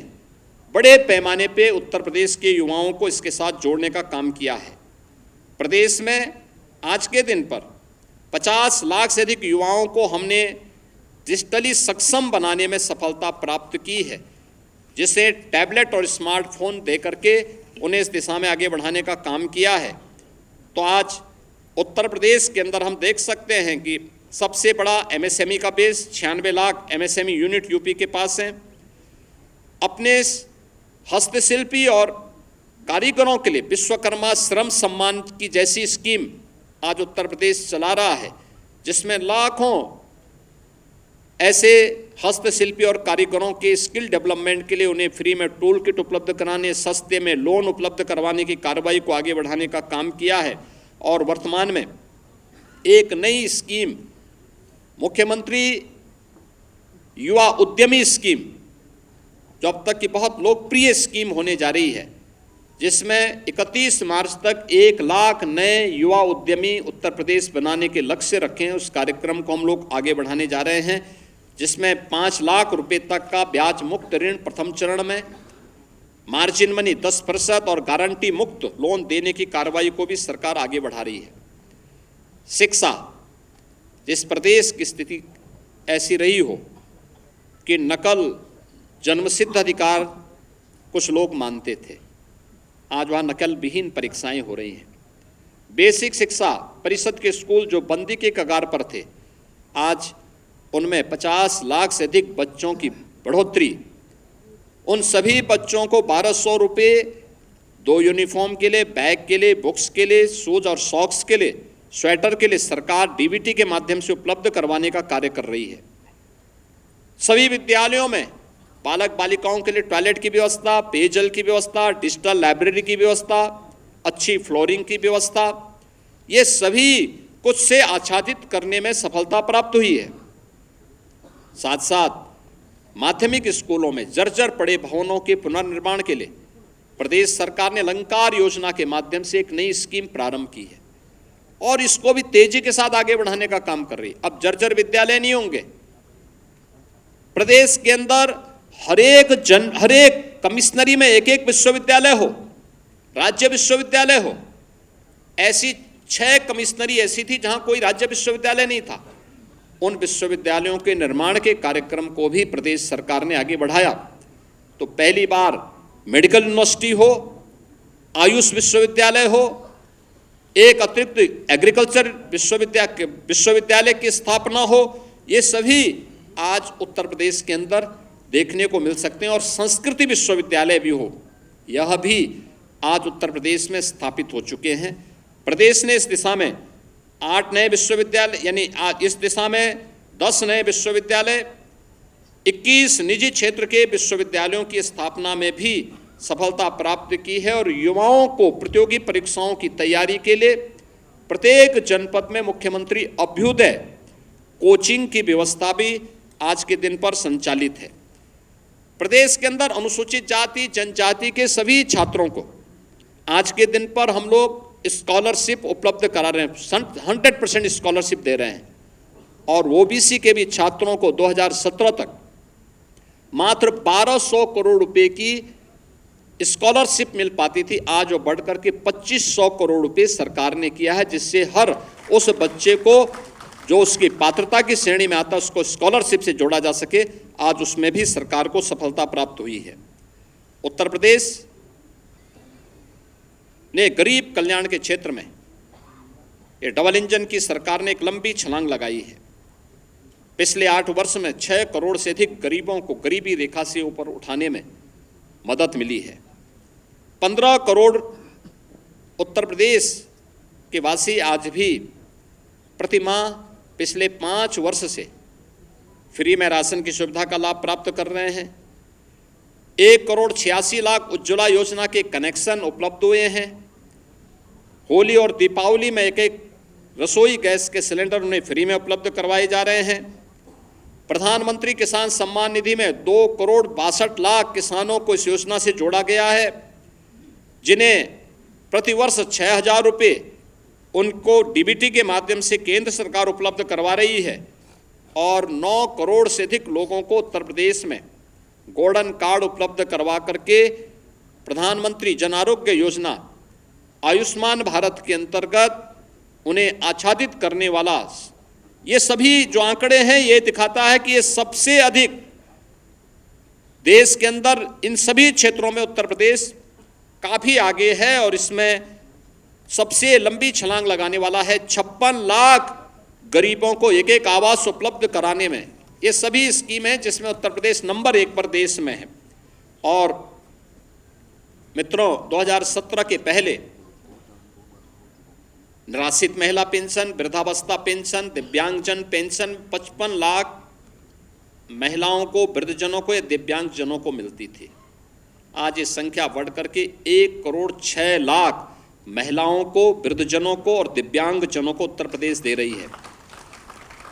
बड़े पैमाने पे उत्तर प्रदेश के युवाओं को इसके साथ जोड़ने का काम किया है। प्रदेश में आज के दिन पर 50 लाख से अधिक युवाओं को हमने डिजिटली सक्षम बनाने में सफलता प्राप्त की है, जिसे टैबलेट और स्मार्टफोन दे करके उन्हें इस दिशा में आगे बढ़ाने का काम किया है। तो आज उत्तर प्रदेश के अंदर हम देख सकते हैं कि सबसे बड़ा एमएसएमई का base 96 lakh MSME unit UP के पास है। अपने हस्तशिल्पी और कारीगरों के लिए विश्वकर्मा श्रम सम्मान की जैसी स्कीम आज उत्तर प्रदेश चला रहा है, जिसमें लाखों ऐसे हस्तशिल्पी और कारीगरों के स्किल डेवलपमेंट के लिए उन्हें फ्री में टूल किट उपलब्ध कराने, सस्ते में लोन उपलब्ध करवाने की कार्रवाई को आगे बढ़ाने का काम किया है। और वर्तमान में एक नई स्कीम, मुख्यमंत्री युवा उद्यमी स्कीम, जो अब तक की बहुत लोकप्रिय स्कीम होने जा रही है, जिसमें 31 मार्च तक 1 लाख नए युवा उद्यमी उत्तर प्रदेश बनाने के लक्ष्य रखे हैं। उस कार्यक्रम को हम लोग आगे बढ़ाने जा रहे हैं, जिसमें 5 लाख रुपए तक का ब्याज मुक्त ऋण प्रथम चरण में, मार्जिन मनी 10% और गारंटी मुक्त लोन देने की कार्रवाई को भी सरकार आगे बढ़ा रही है। शिक्षा, जिस प्रदेश की स्थिति ऐसी रही हो कि नकल जन्मसिद्ध अधिकार कुछ लोग मानते थे, आज वहाँ नकल विहीन परीक्षाएं हो रही हैं। बेसिक शिक्षा परिषद के स्कूल जो बंदी के कगार पर थे, आज उनमें 50 लाख से अधिक बच्चों की बढ़ोतरी, उन सभी बच्चों को 1200 रुपये 2 यूनिफॉर्म के लिए, बैग के लिए, बुक्स के लिए, शूज और सॉक्स के लिए, स्वेटर के लिए सरकार डीबीटी के माध्यम से उपलब्ध करवाने का कार्य कर रही है। सभी विद्यालयों में बालक बालिकाओं के लिए टॉयलेट की व्यवस्था, पेयजल की व्यवस्था, डिजिटल लाइब्रेरी की व्यवस्था, अच्छी फ्लोरिंग की व्यवस्था, ये सभी कुछ से आच्छादित करने में सफलता प्राप्त हुई है। साथ साथ माध्यमिक स्कूलों में जर्जर पड़े भवनों के पुनर्निर्माण के लिए प्रदेश सरकार ने अलंकार योजना के माध्यम से एक नई स्कीम प्रारंभ की है और इसको भी तेजी के साथ आगे बढ़ाने का काम कर रही है। अब जर्जर विद्यालय नहीं होंगे, प्रदेश के अंदर हर एक कमिश्नरी में एक विश्वविद्यालय हो, राज्य विश्वविद्यालय हो। ऐसी 6 कमिश्नरी ऐसी थी जहां कोई राज्य विश्वविद्यालय नहीं था। उन विश्वविद्यालयों के निर्माण के कार्यक्रम को भी प्रदेश सरकार ने आगे बढ़ाया। तो पहली बार मेडिकल यूनिवर्सिटी हो, आयुष विश्वविद्यालय हो, एक अतिरिक्त एग्रीकल्चर विश्वविद्यालय की स्थापना हो, ये सभी आज उत्तर प्रदेश के अंदर देखने को मिल सकते हैं। और संस्कृति विश्वविद्यालय भी हो, यह भी आज उत्तर प्रदेश में स्थापित हो चुके हैं। प्रदेश ने इस दिशा में 8 नए विश्वविद्यालय, यानी इस दिशा में 10 नए विश्वविद्यालय, 21 निजी क्षेत्र के विश्वविद्यालयों की स्थापना में भी सफलता प्राप्त की है और युवाओं को प्रतियोगी परीक्षाओं की तैयारी के लिए प्रत्येक जनपद में मुख्यमंत्री अभ्युदय कोचिंग की व्यवस्था भी आज के दिन पर संचालित है। प्रदेश के अंदर अनुसूचित जाति जनजाति के सभी छात्रों को आज के दिन पर हम लोग स्कॉलरशिप उपलब्ध करा रहे हैं, 100% स्कॉलरशिप दे रहे हैं। और ओबीसी के भी छात्रों को 2017 तक मात्र 1200 करोड़ रुपए की स्कॉलरशिप मिल पाती थी, आज वो बढ़कर के 2500 करोड़ रुपए सरकार ने किया है, जिससे हर उस बच्चे को जो उसकी पात्रता की श्रेणी में आता है उसको स्कॉलरशिप से जोड़ा जा सके। आज उसमें भी सरकार को सफलता प्राप्त हुई है। उत्तर प्रदेश ने गरीब कल्याण के क्षेत्र में ये डबल इंजन की सरकार ने एक लंबी छलांग लगाई है। पिछले 8 वर्ष में 6 करोड़ से अधिक गरीबों को गरीबी रेखा से ऊपर उठाने में मदद मिली है। 15 करोड़ उत्तर प्रदेश के वासी आज भी प्रति माह पिछले 5 वर्ष से फ्री में राशन की सुविधा का लाभ प्राप्त कर रहे हैं। 1 करोड़ 86 लाख उज्ज्वला योजना के कनेक्शन उपलब्ध हुए हैं। होली और दीपावली में एक रसोई गैस के सिलेंडर उन्हें फ्री में उपलब्ध करवाए जा रहे हैं। प्रधानमंत्री किसान सम्मान निधि में 2 करोड़ 62 लाख किसानों को इस योजना से जोड़ा गया है, जिन्हें प्रतिवर्ष 6000 रुपये उनको डीबीटी के माध्यम से केंद्र सरकार उपलब्ध करवा रही है। और 9 करोड़ से अधिक लोगों को उत्तर प्रदेश में गोल्डन कार्ड उपलब्ध करवा करके प्रधानमंत्री जन आरोग्य योजना आयुष्मान भारत के अंतर्गत उन्हें आच्छादित करने वाला ये सभी जो आंकड़े हैं ये दिखाता है कि ये सबसे अधिक देश के अंदर इन सभी क्षेत्रों में उत्तर प्रदेश काफ़ी आगे है और इसमें सबसे लंबी छलांग लगाने वाला है। 56 लाख गरीबों को एक आवास उपलब्ध कराने में ये सभी स्कीमें जिसमें उत्तर प्रदेश नंबर 1 पर देश में है। और मित्रों 2017 के पहले निराश्रित महिला पेंशन, वृद्धावस्था पेंशन, दिव्यांगजन पेंशन 55 लाख महिलाओं को, वृद्धजनों को या दिव्यांगजनों को मिलती थी। आज ये संख्या बढ़ करके 1 करोड़ 6 लाख महिलाओं को, वृद्धजनों को और दिव्यांगजनों को उत्तर प्रदेश दे रही है।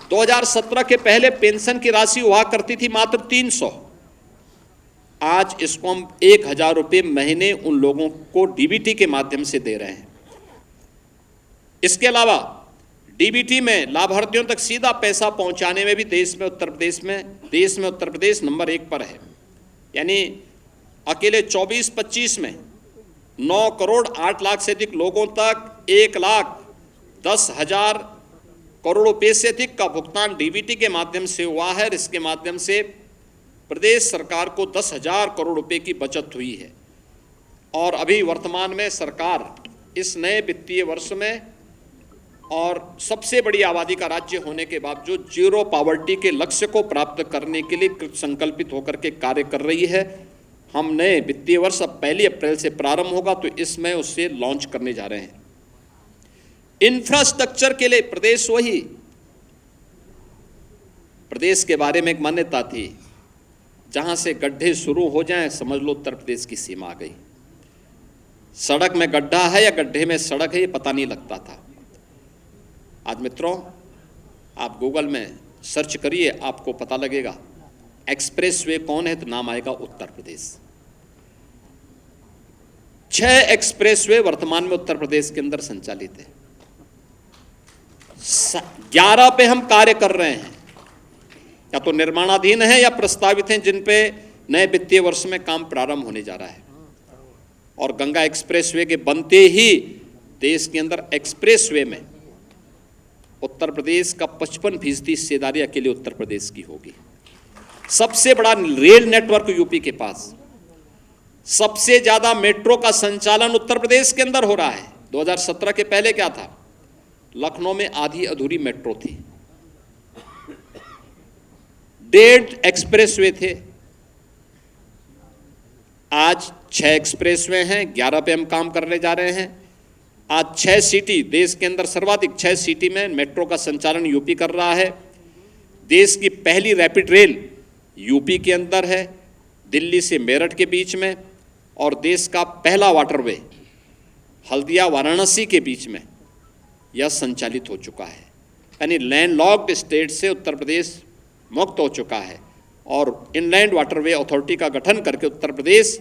2017 के पहले पेंशन की राशि हुआ करती थी मात्र 300, आज इसको हम 1000 रुपये महीने उन लोगों को डीबीटी के माध्यम से दे रहे हैं। इसके अलावा डीबीटी में लाभार्थियों तक सीधा पैसा पहुंचाने में भी देश में उत्तर प्रदेश नंबर 1 पर है। यानी अकेले 24-25 में 9 करोड़ 8 लाख से अधिक लोगों तक 1,10,000 करोड़ रुपये से अधिक का भुगतान डीबीटी के माध्यम से हुआ है। इसके माध्यम से प्रदेश सरकार को 10,000 करोड़ रुपये की बचत हुई है। और अभी वर्तमान में सरकार इस नए वित्तीय वर्ष में और सबसे बड़ी आबादी का राज्य होने के बावजूद जीरो पॉवर्टी के लक्ष्य को प्राप्त करने के लिए कृत संकल्पित होकर के कार्य कर रही है। हम नए वित्तीय वर्ष अब 1 अप्रैल से प्रारंभ होगा तो इसमें उससे लॉन्च करने जा रहे हैं। इंफ्रास्ट्रक्चर के लिए प्रदेश के बारे में एक मान्यता थी, जहां से गड्ढे शुरू हो जाएं समझ लो उत्तर प्रदेश की सीमा आ गई। सड़क में गड्ढा है या गड्ढे में सड़क है ये पता नहीं लगता था। आज मित्रों आप गूगल में सर्च करिए, आपको पता लगेगा एक्सप्रेसवे कौन है तो नाम आएगा उत्तर प्रदेश। 6 एक्सप्रेसवे वर्तमान में उत्तर प्रदेश के अंदर संचालित है। 11 पे हम कार्य कर रहे हैं, या तो निर्माणाधीन है या प्रस्तावित हैं, जिन पे नए वित्तीय वर्ष में काम प्रारंभ होने जा रहा है। और गंगा एक्सप्रेसवे के बनते ही देश के अंदर एक्सप्रेसवे में उत्तर प्रदेश का 55% हिस्सेदारी अकेले उत्तर प्रदेश की होगी। सबसे बड़ा रेल नेटवर्क यूपी के पास, सबसे ज्यादा मेट्रो का संचालन उत्तर प्रदेश के अंदर हो रहा है। 2017 के पहले क्या था, लखनऊ में आधी अधूरी मेट्रो थी, 1.5 एक्सप्रेसवे थे, आज 6 एक्सप्रेसवे हैं, 11 पे हम काम करने जा रहे हैं। आज 6 सिटी, देश के अंदर सर्वाधिक 6 सिटी में मेट्रो का संचालन यूपी कर रहा है। देश की पहली रैपिड रेल यूपी के अंदर है, दिल्ली से मेरठ के बीच में। और देश का पहला वाटरवे हल्दिया वाराणसी के बीच में यह संचालित हो चुका है। यानी लैंडलॉक्ड स्टेट से उत्तर प्रदेश मुक्त हो चुका है और इनलैंड वाटरवे अथॉरिटी का गठन करके उत्तर प्रदेश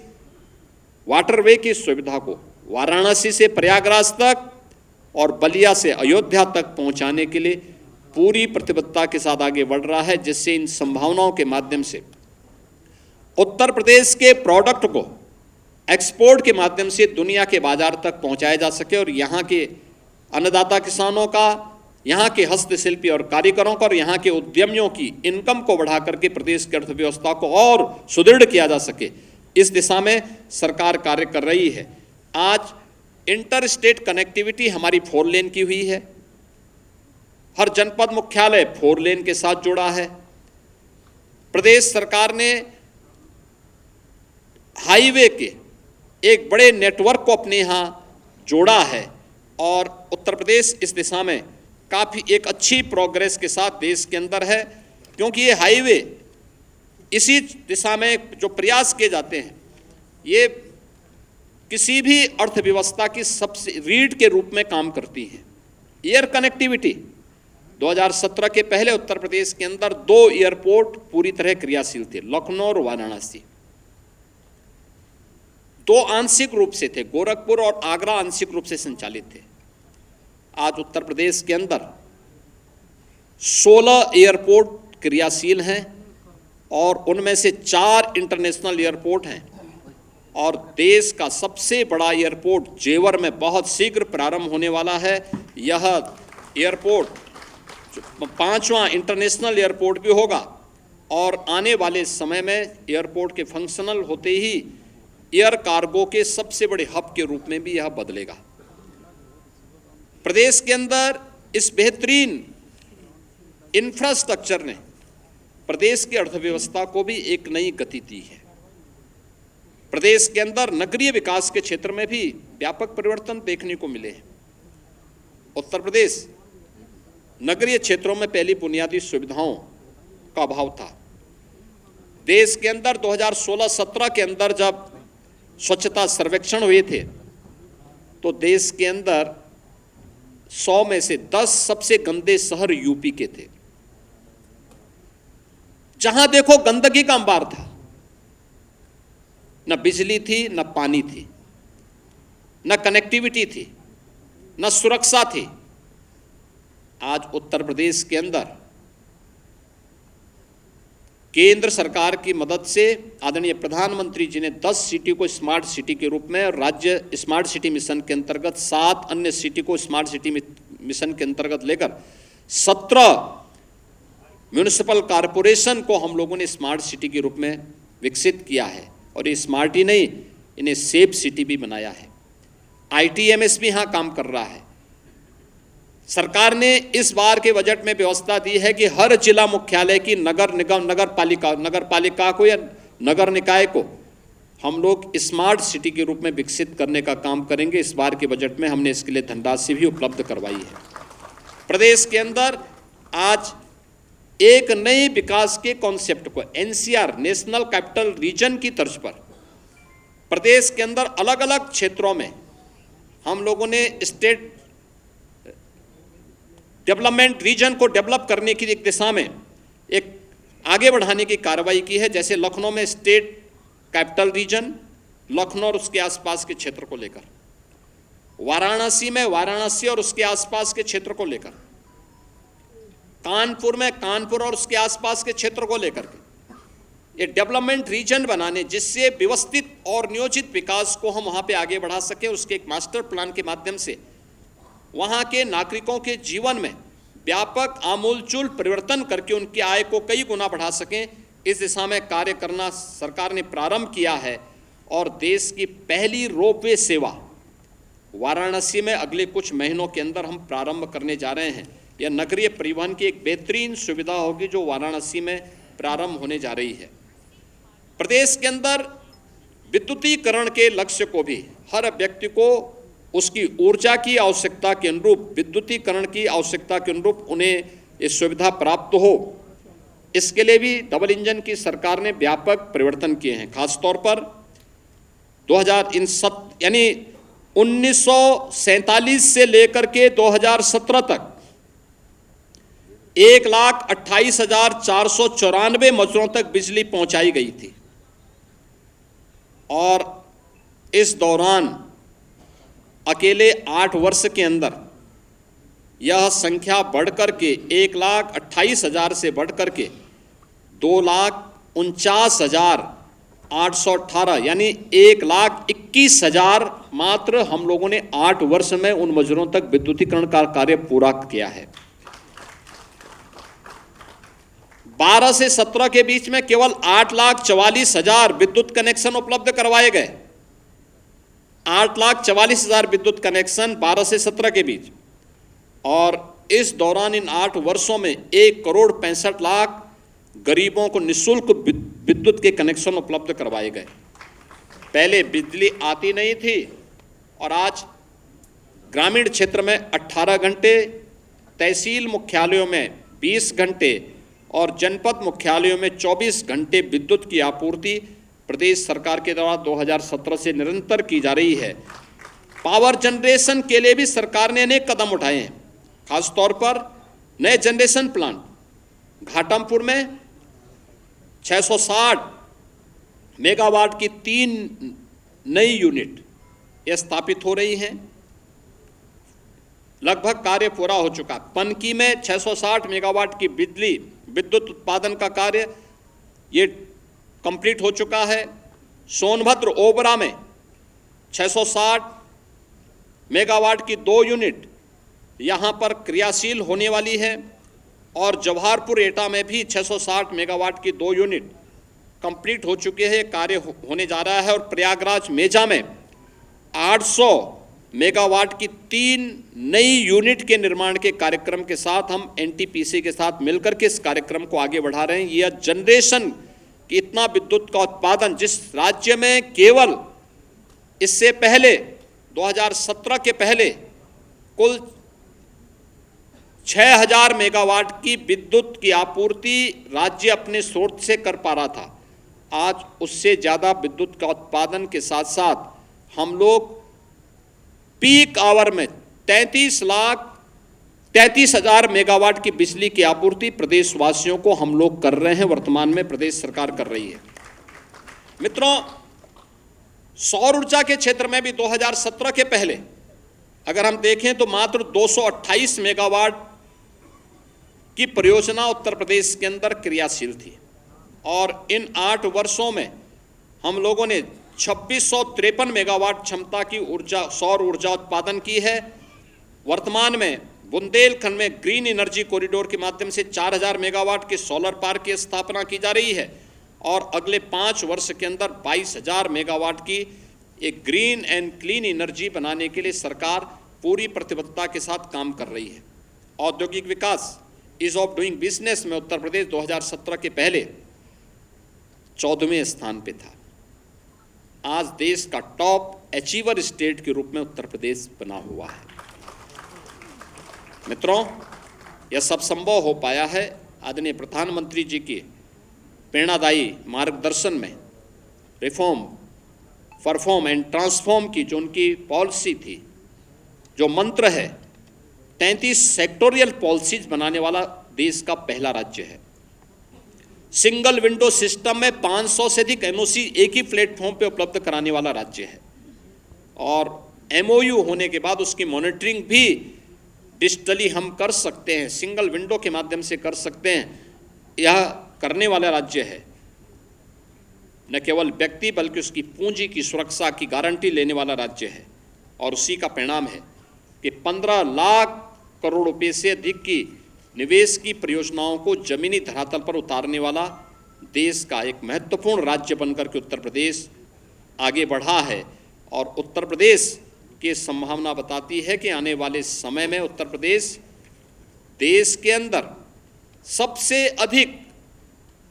वाटरवे की सुविधा को वाराणसी से प्रयागराज तक और बलिया से अयोध्या तक पहुंचाने के लिए पूरी प्रतिबद्धता के साथ आगे बढ़ रहा है, जिससे इन संभावनाओं के माध्यम से उत्तर प्रदेश के प्रोडक्ट को एक्सपोर्ट के माध्यम से दुनिया के बाजार तक पहुंचाया जा सके और यहाँ के अन्नदाता किसानों का, यहाँ के हस्तशिल्पी और कारीगरों का और यहाँ के उद्यमियों की इनकम को बढ़ा करके प्रदेश की अर्थव्यवस्था को और सुदृढ़ किया जा सके, इस दिशा में सरकार कार्य कर रही है। आज इंटर स्टेट कनेक्टिविटी हमारी 4 लेन की हुई है, हर जनपद मुख्यालय 4 लेन के साथ जुड़ा है। प्रदेश सरकार ने हाईवे के एक बड़े नेटवर्क को अपने यहाँ जोड़ा है और उत्तर प्रदेश इस दिशा में काफ़ी एक अच्छी प्रोग्रेस के साथ देश के अंदर है, क्योंकि ये हाईवे इसी दिशा में जो प्रयास किए जाते हैं ये किसी भी अर्थव्यवस्था की सबसे रीढ़ के रूप में काम करती हैं। एयर कनेक्टिविटी 2017 के पहले उत्तर प्रदेश के अंदर 2 एयरपोर्ट पूरी तरह क्रियाशील थे, लखनऊ और वाराणसी। 2 आंशिक रूप से थे, गोरखपुर और आगरा आंशिक रूप से संचालित थे। आज उत्तर प्रदेश के अंदर 16 एयरपोर्ट क्रियाशील हैं और उनमें से 4 इंटरनेशनल एयरपोर्ट हैं और देश का सबसे बड़ा एयरपोर्ट जेवर में बहुत शीघ्र प्रारंभ होने वाला है। यह एयरपोर्ट 5वां इंटरनेशनल एयरपोर्ट भी होगा और आने वाले समय में एयरपोर्ट के फंक्शनल होते ही एयर कार्गो के सबसे बड़े हब के रूप में भी यह बदलेगा। प्रदेश के अंदर इस बेहतरीन इंफ्रास्ट्रक्चर ने प्रदेश की अर्थव्यवस्था को भी एक नई गति दी है। प्रदेश के अंदर नगरीय विकास के क्षेत्र में भी व्यापक परिवर्तन देखने को मिले हैं। उत्तर प्रदेश नगरीय क्षेत्रों में पहली बुनियादी सुविधाओं का अभाव था। देश के अंदर 2016-17 के अंदर जब स्वच्छता सर्वेक्षण हुए थे तो देश के अंदर 100 में से 10 सबसे गंदे शहर यूपी के थे। जहां देखो गंदगी का अंबार था, न बिजली थी, न पानी थी, न कनेक्टिविटी थी, न सुरक्षा थी। आज उत्तर प्रदेश के अंदर केंद्र सरकार की मदद से आदरणीय प्रधानमंत्री जी ने 10 सिटी को स्मार्ट सिटी के रूप में और राज्य स्मार्ट सिटी मिशन के अंतर्गत 7 अन्य सिटी को स्मार्ट सिटी मिशन के अंतर्गत लेकर 17 म्यूनिसिपल कॉरपोरेशन को हम लोगों ने स्मार्ट सिटी के रूप में विकसित किया है और ये स्मार्ट ही नहीं, इन्हें सेफ सिटी भी बनाया है। ITMS भी यहाँ काम कर रहा है। सरकार ने इस बार के बजट में व्यवस्था दी है कि हर जिला मुख्यालय की नगर निगम नगर पालिका को या नगर निकाय को हम लोग स्मार्ट सिटी के रूप में विकसित करने का काम करेंगे। इस बार के बजट में हमने इसके लिए धनराशि भी उपलब्ध करवाई है। प्रदेश के अंदर आज एक नए विकास के कॉन्सेप्ट को NCR नेशनल कैपिटल रीजन की तर्ज पर प्रदेश के अंदर अलग अलग क्षेत्रों में हम लोगों ने स्टेट डेवलपमेंट रीजन को डेवलप करने की एक दिशा में एक आगे बढ़ाने की कार्रवाई की है। जैसे लखनऊ में स्टेट कैपिटल रीजन, लखनऊ और उसके आसपास के क्षेत्र को लेकर, वाराणसी में वाराणसी और उसके आसपास के क्षेत्र को लेकर, कानपुर में कानपुर और उसके आसपास के क्षेत्र को लेकर के ये डेवलपमेंट रीजन बनाने, जिससे व्यवस्थित और नियोजित विकास को हम वहाँ पे आगे बढ़ा सकें। उसके एक मास्टर प्लान के माध्यम से वहाँ के नागरिकों के जीवन में व्यापक आमूलचूल परिवर्तन करके उनकी आय को कई गुना बढ़ा सकें, इस दिशा में कार्य करना सरकार ने प्रारंभ किया है। और देश की पहली रोपवे सेवा वाराणसी में अगले कुछ महीनों के अंदर हम प्रारंभ करने जा रहे हैं। यह नगरीय परिवहन की एक बेहतरीन सुविधा होगी जो वाराणसी में प्रारंभ होने जा रही है। प्रदेश के अंदर विद्युतीकरण के लक्ष्य को भी हर व्यक्ति को उसकी ऊर्जा की आवश्यकता के अनुरूप, विद्युतीकरण की आवश्यकता के अनुरूप उन्हें ये सुविधा प्राप्त हो, इसके लिए भी डबल इंजन की सरकार ने व्यापक परिवर्तन किए हैं। खासतौर पर यानी 1947 से लेकर के 2017 तक 1,28,494 मजदूरों तक बिजली पहुंचाई गई थी। और इस दौरान अकेले 8 वर्ष के अंदर यह संख्या बढ़कर के 1,28,000 से बढ़कर के 2,49,818 यानी 1,21,000 मात्र हम लोगों ने 8 वर्ष में उन मजदूरों तक विद्युतीकरण का कार्य पूरा किया है। 12 से 17 के बीच में केवल 8,44,000 विद्युत कनेक्शन उपलब्ध करवाए गए। 8,44,000 विद्युत कनेक्शन 12 से 17 के बीच। और इस दौरान इन 8 वर्षों में 1,65,00,000 गरीबों को निःशुल्क विद्युत के कनेक्शन उपलब्ध करवाए गए। पहले बिजली आती नहीं थी और आज ग्रामीण क्षेत्र में 18 घंटे, तहसील मुख्यालयों में 20 घंटे और जनपद मुख्यालयों में 24 घंटे विद्युत की आपूर्ति प्रदेश सरकार के द्वारा 2017 से निरंतर की जा रही है। पावर जनरेशन के लिए भी सरकार ने अनेक कदम उठाए हैं। खासतौर पर नए जनरेशन प्लांट घाटमपुर में 660 मेगावाट की 3 नई यूनिट ये स्थापित हो रही हैं। लगभग कार्य पूरा हो चुका। पनकी में 660 मेगावाट की विद्युत उत्पादन का कार्य ये कंप्लीट हो चुका है। सोनभद्र ओबरा में 660 मेगावाट की 2 यूनिट यहाँ पर क्रियाशील होने वाली है। और जवाहरपुर एटा में भी 660 मेगावाट की 2 यूनिट कंप्लीट हो चुके हैं, कार्य होने जा रहा है। और प्रयागराज मेजा में 800 मेगावाट की 3 नई यूनिट के निर्माण के कार्यक्रम के साथ हम एनटीपीसी के साथ मिलकर के इस कार्यक्रम को आगे बढ़ा रहे हैं। यह जनरेशन कि इतना विद्युत का उत्पादन जिस राज्य में केवल इससे पहले 2017 के पहले कुल 6,000 मेगावाट की विद्युत की आपूर्ति राज्य अपने स्रोत से कर पा रहा था, आज उससे ज़्यादा विद्युत का उत्पादन के साथ साथ हम लोग पीक आवर में 33,33,000 मेगावाट की बिजली की आपूर्ति प्रदेशवासियों को हम लोग कर रहे हैं। वर्तमान में प्रदेश सरकार कर रही है। मित्रों, सौर ऊर्जा के क्षेत्र में भी 2017 के पहले अगर हम देखें तो मात्र 228 मेगावाट की परियोजना उत्तर प्रदेश के अंदर क्रियाशील थी। और इन 8 वर्षों में हम लोगों ने 2653 मेगावाट क्षमता की सौर ऊर्जा उत्पादन की है। वर्तमान में बुंदेलखंड में ग्रीन एनर्जी कॉरिडोर के माध्यम से 4,000 मेगावाट के सोलर पार्क की स्थापना की जा रही है। और अगले 5 वर्ष के अंदर 22,000 मेगावाट की एक ग्रीन एंड क्लीन एनर्जी बनाने के लिए सरकार पूरी प्रतिबद्धता के साथ काम कर रही है। औद्योगिक विकास, ईज ऑफ डूइंग बिजनेस में उत्तर प्रदेश 2017 के पहले 14वें स्थान पे था। आज देश का टॉप अचीवर स्टेट के रूप में उत्तर प्रदेश बना हुआ है। मित्रों, यह सब संभव हो पाया है आदरणीय प्रधानमंत्री जी के प्रेरणादायी मार्गदर्शन में। रिफॉर्म, परफॉर्म एंड ट्रांसफॉर्म की जो उनकी पॉलिसी थी, जो मंत्र है, 33 सेक्टोरियल पॉलिसीज बनाने वाला देश का पहला राज्य है। सिंगल विंडो सिस्टम में 500 से अधिक एमओसी एक ही प्लेटफॉर्म पे उपलब्ध कराने वाला राज्य है। और एमओयू होने के बाद उसकी मॉनिटरिंग भी डिजिटली हम कर सकते हैं, सिंगल विंडो के माध्यम से कर सकते हैं। यह करने वाला राज्य है। न केवल व्यक्ति बल्कि उसकी पूंजी की सुरक्षा की गारंटी लेने वाला राज्य है। और उसी का परिणाम है कि 15 लाख करोड़ रुपए से अधिक की निवेश की परियोजनाओं को जमीनी धरातल पर उतारने वाला देश का एक महत्वपूर्ण राज्य बनकर के उत्तर प्रदेश आगे बढ़ा है। और उत्तर प्रदेश की संभावना बताती है कि आने वाले समय में उत्तर प्रदेश देश के अंदर सबसे अधिक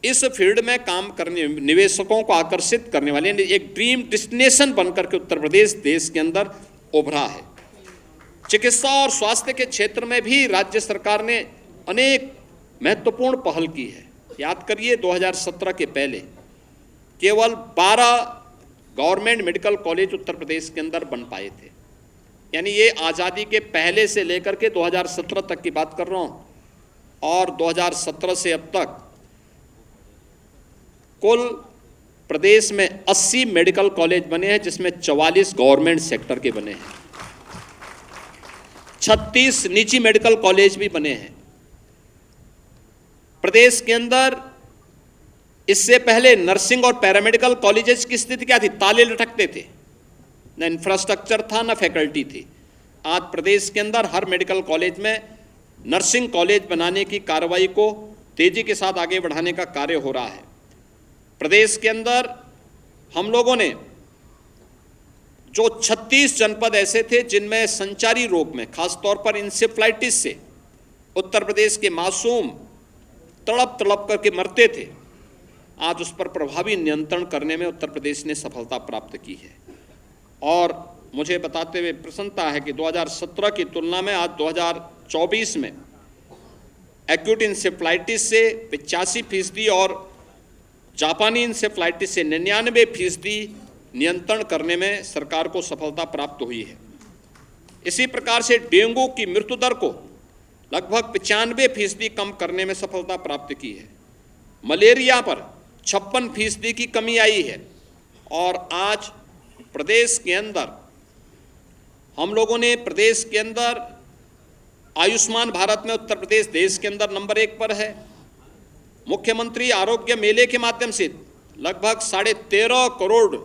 इस फील्ड में काम करने, निवेशकों को आकर्षित करने वाले एक ड्रीम डेस्टिनेशन बनकर के उत्तर प्रदेश देश के अंदर उभरा है। चिकित्सा और स्वास्थ्य के क्षेत्र में भी राज्य सरकार ने अनेक महत्वपूर्ण पहल की है। याद करिए, 2017 के पहले केवल 12 government medical college Uttar Pradesh के अंदर बन पाए थे। यानी ये आज़ादी के पहले से लेकर के 2017 तक की बात कर रहा हूँ, और 2017 से अब तक कुल प्रदेश में 80 मेडिकल कॉलेज बने हैं, जिसमें 44 गवर्नमेंट सेक्टर के बने हैं, 36 निजी मेडिकल कॉलेज भी बने हैं। प्रदेश के अंदर इससे पहले नर्सिंग और पैरामेडिकल कॉलेजेस की स्थिति क्या थी? ताले लटकते थे, न इंफ्रास्ट्रक्चर था न फैकल्टी थी। आज प्रदेश के अंदर हर मेडिकल कॉलेज में नर्सिंग कॉलेज बनाने की कार्रवाई को तेजी के साथ आगे बढ़ाने का कार्य हो रहा है। प्रदेश के अंदर हम लोगों ने जो 36 जनपद ऐसे थे जिनमें संचारी रोग में, खासतौर पर इंसेफ्लाइटिस से उत्तर प्रदेश के मासूम तड़प तड़प करके मरते थे, आज उस पर प्रभावी नियंत्रण करने में उत्तर प्रदेश ने सफलता प्राप्त की है। और मुझे बताते हुए प्रसन्नता है कि 2017 की तुलना में आज 2024 में एक्यूट इंसेफ्लाइटिस से 85% और जापानी इंसेफ्लाइटिस से 99% नियंत्रण करने में सरकार को सफलता प्राप्त हुई है। इसी प्रकार से डेंगू की मृत्यु दर को लगभग 95% कम करने में सफलता प्राप्त की है। मलेरिया पर 56% की कमी आई है। और आज प्रदेश के अंदर हम लोगों ने प्रदेश के अंदर आयुष्मान भारत में उत्तर प्रदेश देश के अंदर नंबर 1 पर है। मुख्यमंत्री आरोग्य मेले के माध्यम से लगभग 13.5 करोड़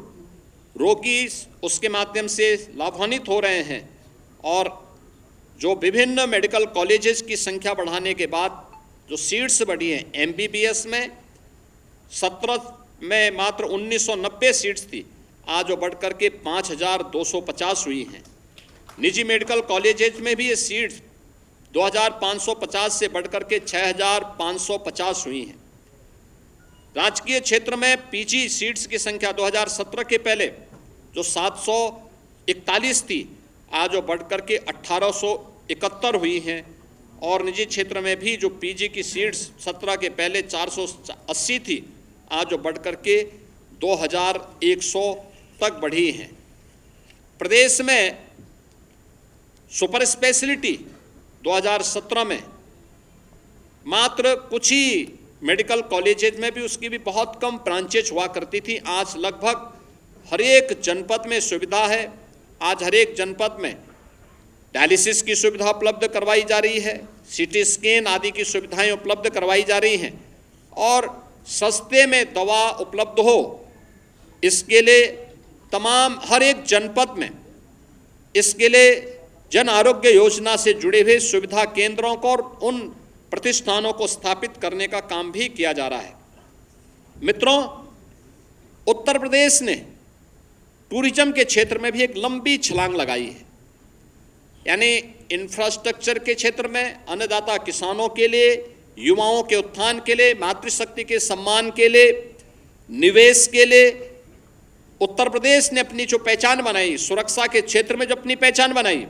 रोगी उसके माध्यम से लाभान्वित हो रहे हैं। और जो विभिन्न मेडिकल कॉलेजेस की संख्या बढ़ाने के बाद जो सीट्स बढ़ी हैं, MBBS में 17 में मात्र 1990 सीट्स थी, आज वो बढ़ कर के 5250 हुई हैं। निजी मेडिकल कॉलेजेस में भी ये सीट्स 2550 से बढ़कर के 6550 हुई हैं। राजकीय क्षेत्र में PG सीट्स की संख्या 2017 के पहले जो 741 थी, आज वो बढ़कर के 1871 हुई हैं। और निजी क्षेत्र में भी जो PG की सीट्स 17 के पहले 480 थी, आज वो बढ़कर के 2100 तक बढ़ी हैं। प्रदेश में सुपर स्पेशलिटी 2017 में मात्र कुछ ही मेडिकल कॉलेजेज में भी उसकी भी बहुत कम ब्रांचेज हुआ करती थी। आज लगभग हर एक जनपद में सुविधा है। आज हर एक जनपद में डायलिसिस की सुविधा उपलब्ध करवाई जा रही है, CT स्कैन आदि की सुविधाएं उपलब्ध करवाई जा रही हैं, और सस्ते में दवा उपलब्ध हो इसके लिए तमाम हर एक जनपद में इसके लिए जन आरोग्य योजना से जुड़े हुए सुविधा केंद्रों को और उन प्रतिष्ठानों को स्थापित करने का काम भी किया जा रहा है। मित्रों, उत्तर प्रदेश ने टूरिज्म के क्षेत्र में भी एक लंबी छलांग लगाई है। यानी इंफ्रास्ट्रक्चर के क्षेत्र में अन्नदाता किसानों के लिए, युवाओं के उत्थान के लिए, मातृशक्ति के सम्मान के लिए, निवेश के लिए उत्तर प्रदेश ने अपनी जो पहचान बनाई, सुरक्षा के क्षेत्र में जो अपनी पहचान बनाई,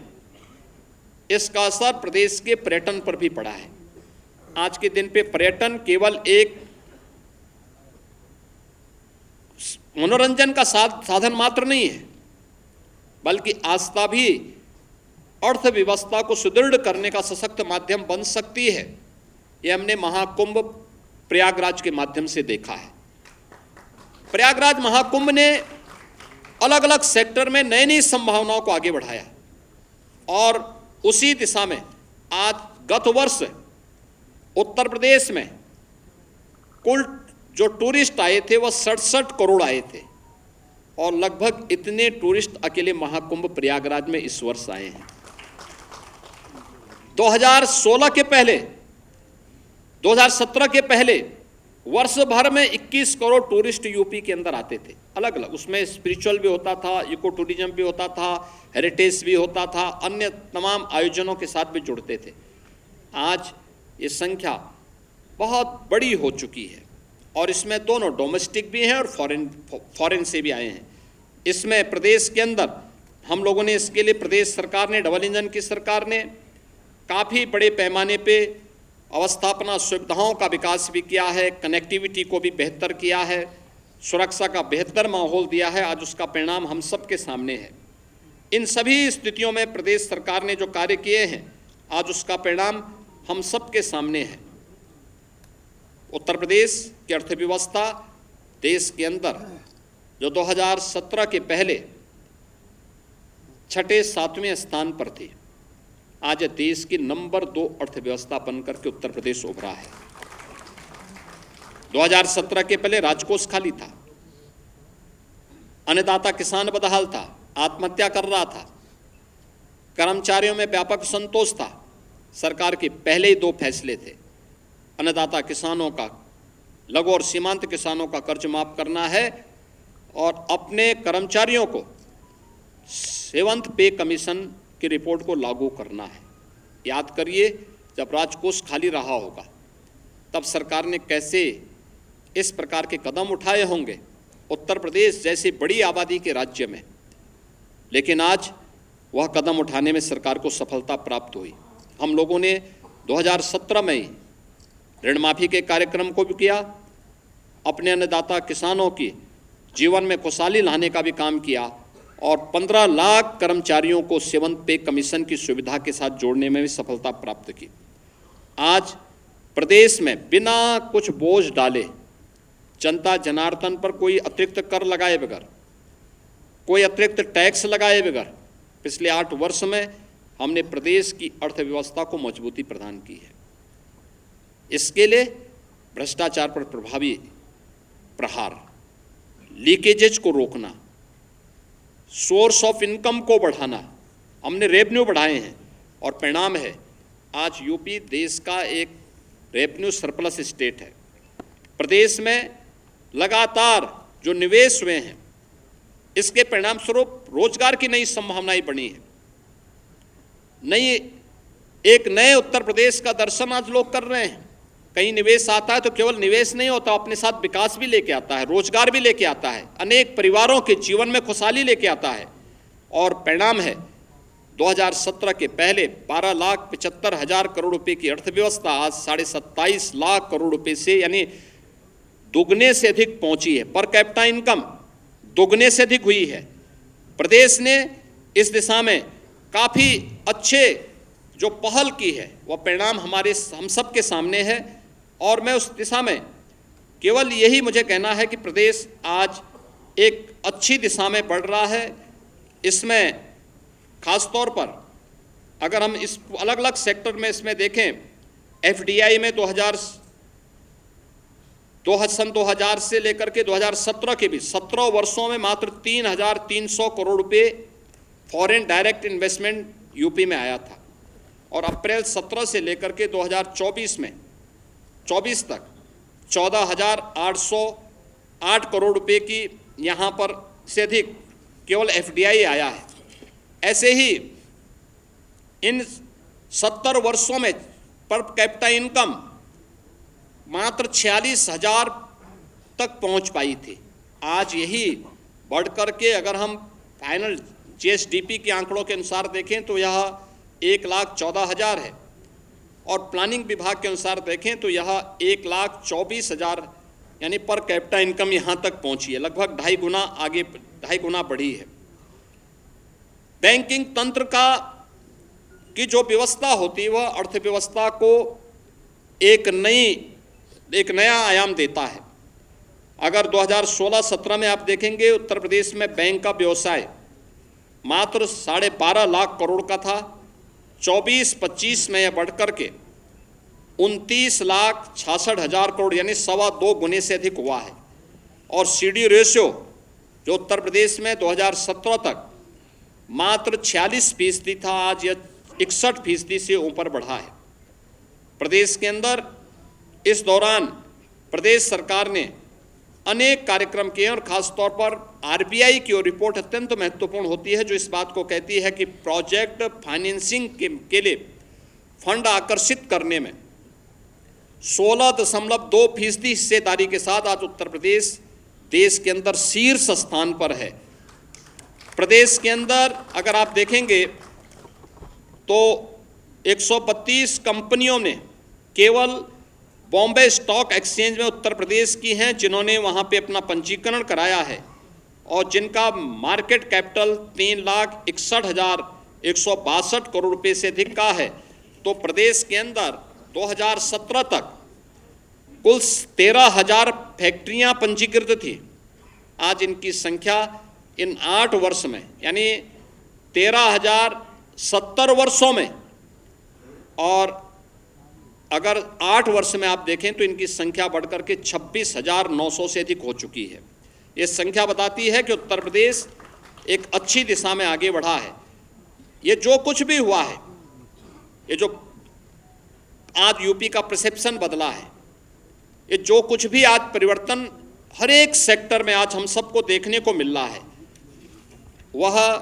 इसका असर प्रदेश के पर्यटन पर भी पड़ा है। आज के दिन पे पर्यटन केवल एक मनोरंजन का साधन मात्र नहीं है, बल्कि आस्था भी अर्थव्यवस्था को सुदृढ़ करने का सशक्त माध्यम बन सकती है। ये हमने महाकुंभ प्रयागराज के माध्यम से देखा है। प्रयागराज महाकुंभ ने अलग अलग सेक्टर में नई नई संभावनाओं को आगे बढ़ाया, और उसी दिशा में आज गत वर्ष उत्तर प्रदेश में कुल जो टूरिस्ट आए थे वह 67 करोड़ आए थे, और लगभग इतने टूरिस्ट अकेले महाकुंभ प्रयागराज में इस वर्ष आए हैं। 2016 के पहले, 2017 के पहले वर्ष भर में 21 करोड़ टूरिस्ट यूपी के अंदर आते थे, अलग अलग। उसमें स्पिरिचुअल भी होता था, इको टूरिज्म भी होता था, हेरिटेज भी होता था, अन्य तमाम आयोजनों के साथ भी जुड़ते थे। आज ये संख्या बहुत बड़ी हो चुकी है, और इसमें दोनों डोमेस्टिक भी हैं और फॉरेन से भी आए हैं। इसमें प्रदेश के अंदर हम लोगों ने इसके लिए प्रदेश सरकार ने, डबल इंजन की सरकार ने काफ़ी बड़े पैमाने पे अवस्थापना सुविधाओं का विकास भी किया है, कनेक्टिविटी को भी बेहतर किया है, सुरक्षा का बेहतर माहौल दिया है, आज उसका परिणाम हम सब के सामने है। इन सभी स्थितियों में प्रदेश सरकार ने जो कार्य किए हैं, आज उसका परिणाम हम सब के सामने है। उत्तर प्रदेश की अर्थव्यवस्था देश के अंदर जो 2017 के पहले छठे 7वें स्थान पर थी, आज देश की नंबर 2 अर्थव्यवस्था बनकर के उत्तर प्रदेश उभरा है। 2017 के पहले राजकोष खाली था, अन्नदाता किसान बदहाल था, आत्महत्या कर रहा था, कर्मचारियों में व्यापक संतोष था। सरकार के पहले ही 2 फैसले थे, अन्नदाता किसानों का, लघु और सीमांत किसानों का कर्ज माफ करना है और अपने कर्मचारियों को 7th पे कमीशन की रिपोर्ट को लागू करना है। याद करिए, जब राजकोष खाली रहा होगा तब सरकार ने कैसे इस प्रकार के कदम उठाए होंगे उत्तर प्रदेश जैसी बड़ी आबादी के राज्य में, लेकिन आज वह कदम उठाने में सरकार को सफलता प्राप्त हुई। हम लोगों ने 2017 में ही ऋण माफी के कार्यक्रम को भी किया, अपने अन्नदाता किसानों की जीवन में खुशहाली लाने का भी काम किया और 15 लाख कर्मचारियों को 7th पे कमीशन की सुविधा के साथ जोड़ने में भी सफलता प्राप्त की। आज प्रदेश में बिना कुछ बोझ डाले, जनता जनार्दन पर कोई अतिरिक्त कर लगाए बगैर, कोई अतिरिक्त टैक्स लगाए बगैर पिछले 8 वर्ष में हमने प्रदेश की अर्थव्यवस्था को मजबूती प्रदान की है। इसके लिए भ्रष्टाचार पर प्रभावी प्रहार, लीकेजेज को रोकना, सोर्स ऑफ इनकम को बढ़ाना, हमने रेवेन्यू बढ़ाए हैं और परिणाम है आज यूपी देश का एक रेवेन्यू सरप्लस स्टेट है। प्रदेश में लगातार जो निवेश हुए हैं, इसके परिणाम स्वरूप रोजगार की नई संभावनाएं बनी है। एक नए उत्तर प्रदेश का दर्शन आज लोग कर रहे हैं। कहीं निवेश आता है तो केवल निवेश नहीं होता, अपने साथ विकास भी लेके आता है, रोजगार भी लेके आता है, अनेक परिवारों के जीवन में खुशहाली लेके आता है। और परिणाम है 2017 के पहले 12,75,000 करोड़ रुपए की अर्थव्यवस्था आज 27.5 लाख करोड़ रुपए से, यानी दुगने से अधिक पहुंची है। पर कैपिटा इनकम दुगने से अधिक हुई है। प्रदेश ने इस दिशा में काफी अच्छे जो पहल की है, वह परिणाम हम सब के सामने है और मैं उस दिशा में केवल यही मुझे कहना है कि प्रदेश आज एक अच्छी दिशा में बढ़ रहा है। इसमें खासतौर पर अगर हम इस अलग अलग सेक्टर में इसमें देखें, एफडीआई में 2000 से लेकर के 2017 के बीच 17 वर्षों में मात्र 3,300 करोड़ रुपए फॉरेन डायरेक्ट इन्वेस्टमेंट यूपी में आया था और अप्रैल 17 से लेकर के 2024 तक 14,808 करोड़ रुपए की यहाँ पर से अधिक केवल एफडीआई आया है। ऐसे ही इन 70 वर्षों में पर कैपिटा इनकम मात्र 46,000 तक पहुँच पाई थी। आज यही बढ़ कर के अगर हम फाइनल जीएसडीपी के आंकड़ों के अनुसार देखें तो यह 1,14,000 है और प्लानिंग विभाग के अनुसार देखें तो यह 1,24,000 यानी पर कैपिटा इनकम यहाँ तक पहुँची है, लगभग 2.5 गुना बढ़ी है। बैंकिंग तंत्र की जो व्यवस्था होती है वह अर्थव्यवस्था को एक नया आयाम देता है। अगर 2016-17 में आप देखेंगे उत्तर प्रदेश में बैंक का व्यवसाय मात्र 12.5 लाख करोड़ का था, 24-25 में यह बढ़कर के 29,66,000 करोड़ यानी 2.25 गुने से अधिक हुआ है। और सीडी रेशियो जो उत्तर प्रदेश में 2017 तक मात्र 46% था, आज यह 61% से ऊपर बढ़ा है। प्रदेश के अंदर इस दौरान प्रदेश सरकार ने अनेक कार्यक्रम किए और खासतौर पर आरबीआई की ओर रिपोर्ट अत्यंत महत्वपूर्ण होती है जो इस बात को कहती है कि प्रोजेक्ट फाइनेंसिंग के लिए फंड आकर्षित करने में 16.2% हिस्सेदारी के साथ आज उत्तर प्रदेश देश के अंदर शीर्ष स्थान पर है। प्रदेश के अंदर अगर आप देखेंगे तो 132 कंपनियों ने केवल बॉम्बे स्टॉक एक्सचेंज में उत्तर प्रदेश की हैं, जिन्होंने वहाँ पे अपना पंजीकरण कराया है और जिनका मार्केट कैपिटल 3,61,162 करोड़ रुपए से अधिक का है। तो प्रदेश के अंदर 2017 तक कुल 13,000 फैक्ट्रियां पंजीकृत थी। आज इनकी संख्या इन 8 वर्ष में, यानी 13,070 वर्षों में, और अगर 8 वर्ष में आप देखें तो इनकी संख्या बढ़कर के 26,900 से अधिक हो चुकी है। ये संख्या बताती है कि उत्तर प्रदेश एक अच्छी दिशा में आगे बढ़ा है। ये जो कुछ भी हुआ है, ये जो आज यूपी का परसेप्शन बदला है, ये जो कुछ भी आज परिवर्तन हर एक सेक्टर में आज हम सबको देखने को मिल रहा है, वह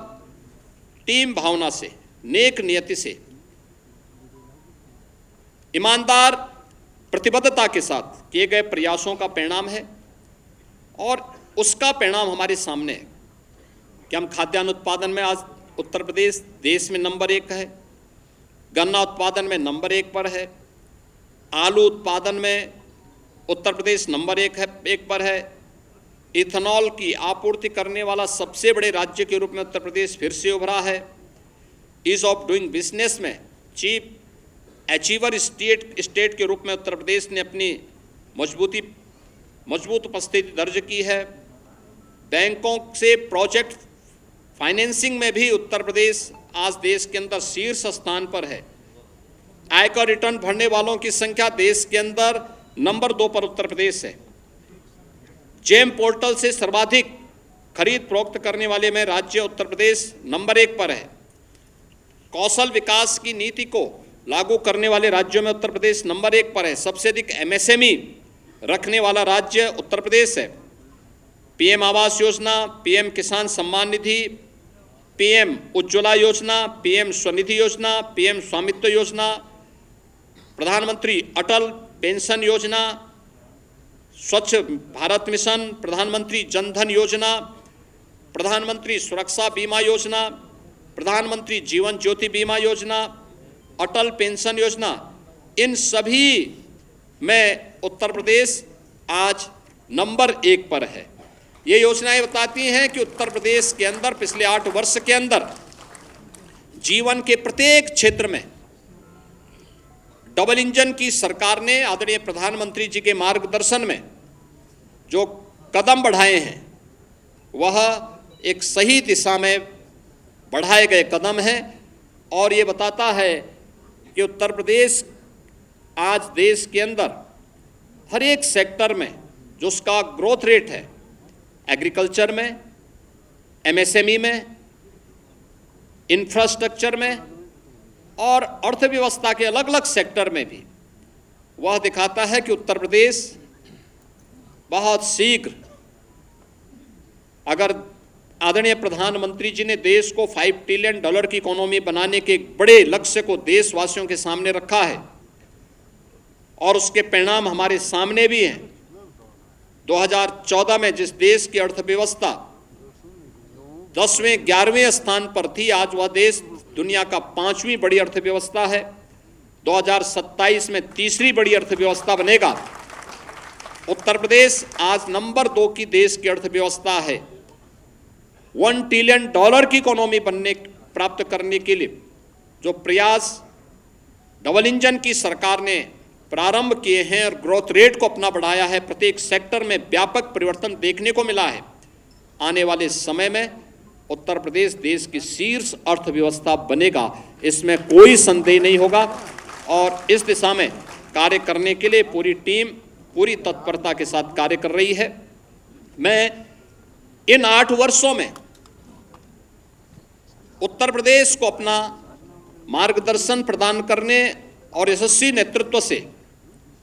टीम भावना से, नेक नियति से, ईमानदार प्रतिबद्धता के साथ किए गए प्रयासों का परिणाम है। और उसका परिणाम हमारे सामने है कि हम खाद्यान्न उत्पादन में आज उत्तर प्रदेश देश में नंबर 1 है, गन्ना उत्पादन में नंबर 1 पर है, आलू उत्पादन में उत्तर प्रदेश नंबर 1 पर है, इथेनॉल की आपूर्ति करने वाला सबसे बड़े राज्य के रूप में उत्तर प्रदेश फिर से उभरा है, ईज ऑफ डूइंग बिजनेस में चीफ अचीवर स्टेट के रूप में उत्तर प्रदेश ने अपनी मजबूत उपस्थिति दर्ज की है। बैंकों से प्रोजेक्ट फाइनेंसिंग में भी उत्तर प्रदेश आज देश के अंदर शीर्ष स्थान पर है। आयकर रिटर्न भरने वालों की संख्या देश के अंदर नंबर 2 पर उत्तर प्रदेश है। जेम पोर्टल से सर्वाधिक खरीद फरोख्त करने वाले में राज्य उत्तर प्रदेश नंबर 1 पर है। कौशल विकास की नीति को लागू करने वाले राज्यों में उत्तर प्रदेश नंबर 1 पर है। सबसे अधिक एमएसएमई रखने वाला राज्य उत्तर प्रदेश है। पीएम आवास योजना, पीएम किसान सम्मान निधि, पीएम उज्ज्वला योजना, पीएम स्वनिधि योजना, पीएम स्वामित्व योजना, प्रधानमंत्री अटल पेंशन योजना, स्वच्छ भारत मिशन, प्रधानमंत्री जनधन योजना, प्रधानमंत्री सुरक्षा बीमा योजना, प्रधानमंत्री जीवन ज्योति बीमा योजना, अटल पेंशन योजना, इन सभी में उत्तर प्रदेश आज नंबर 1 पर है। ये योजनाएं बताती हैं कि उत्तर प्रदेश के अंदर पिछले 8 वर्ष के अंदर जीवन के प्रत्येक क्षेत्र में डबल इंजन की सरकार ने आदरणीय प्रधानमंत्री जी के मार्गदर्शन में जो कदम बढ़ाए हैं, वह एक सही दिशा में बढ़ाए गए कदम हैं। और ये बताता है कि उत्तर प्रदेश आज देश के अंदर हर एक सेक्टर में जो उसका ग्रोथ रेट है, एग्रीकल्चर में, एमएसएमई में, इंफ्रास्ट्रक्चर में और अर्थव्यवस्था के अलग अलग सेक्टर में भी, वह दिखाता है कि उत्तर प्रदेश बहुत शीघ्र, अगर आदरणीय प्रधानमंत्री जी ने देश को $5 ट्रिलियन की इकोनॉमी बनाने के एक बड़े लक्ष्य को देशवासियों के सामने रखा है और उसके परिणाम हमारे सामने भी हैं। 2014 में जिस देश की अर्थव्यवस्था 10वें 11वें स्थान पर थी, आज वह देश दुनिया का 5वीं बड़ी अर्थव्यवस्था है। 2027 में तीसरी बड़ी अर्थव्यवस्था बनेगा। उत्तर प्रदेश आज नंबर 2 की देश की अर्थव्यवस्था है। $1 ट्रिलियन की इकोनॉमी प्राप्त करने के लिए जो प्रयास डबल इंजन की सरकार ने प्रारंभ किए हैं और ग्रोथ रेट को अपना बढ़ाया है, प्रत्येक सेक्टर में व्यापक परिवर्तन देखने को मिला है। आने वाले समय में उत्तर प्रदेश देश की शीर्ष अर्थव्यवस्था बनेगा, इसमें कोई संदेह नहीं होगा। और इस दिशा में कार्य करने के लिए पूरी टीम पूरी तत्परता के साथ कार्य कर रही है। मैं इन 8 वर्षों में उत्तर प्रदेश को अपना मार्गदर्शन प्रदान करने और यशस्वी नेतृत्व से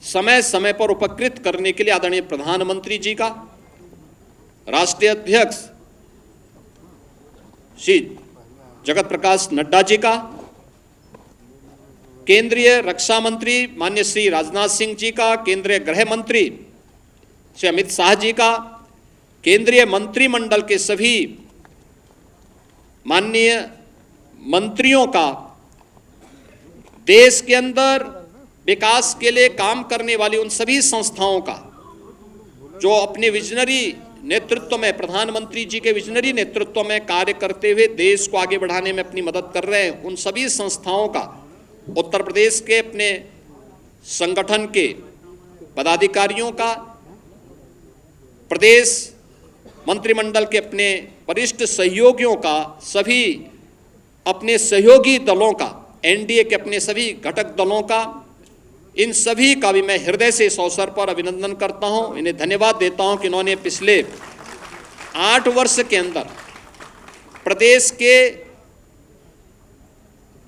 समय समय पर उपकृत करने के लिए आदरणीय प्रधानमंत्री जी का, राष्ट्रीय अध्यक्ष श्री जगत प्रकाश नड्डा जी का, केंद्रीय रक्षा मंत्री माननीय श्री राजनाथ सिंह जी का, केंद्रीय गृह मंत्री श्री अमित शाह जी का, केंद्रीय मंत्रिमंडल के सभी माननीय मंत्रियों का, देश के अंदर विकास के लिए काम करने वाली उन सभी संस्थाओं का जो अपने विजनरी नेतृत्व में, प्रधानमंत्री जी के विजनरी नेतृत्व में कार्य करते हुए देश को आगे बढ़ाने में अपनी मदद कर रहे हैं, उन सभी संस्थाओं का, उत्तर प्रदेश के अपने संगठन के पदाधिकारियों का, प्रदेश मंत्रिमंडल के अपने वरिष्ठ सहयोगियों का, सभी अपने सहयोगी दलों का, एनडीए के अपने सभी घटक दलों का, इन सभी का भी मैं हृदय से इस अवसर पर अभिनंदन करता हूं, इन्हें धन्यवाद देता हूं कि इन्होंने पिछले 8 वर्ष के अंदर प्रदेश के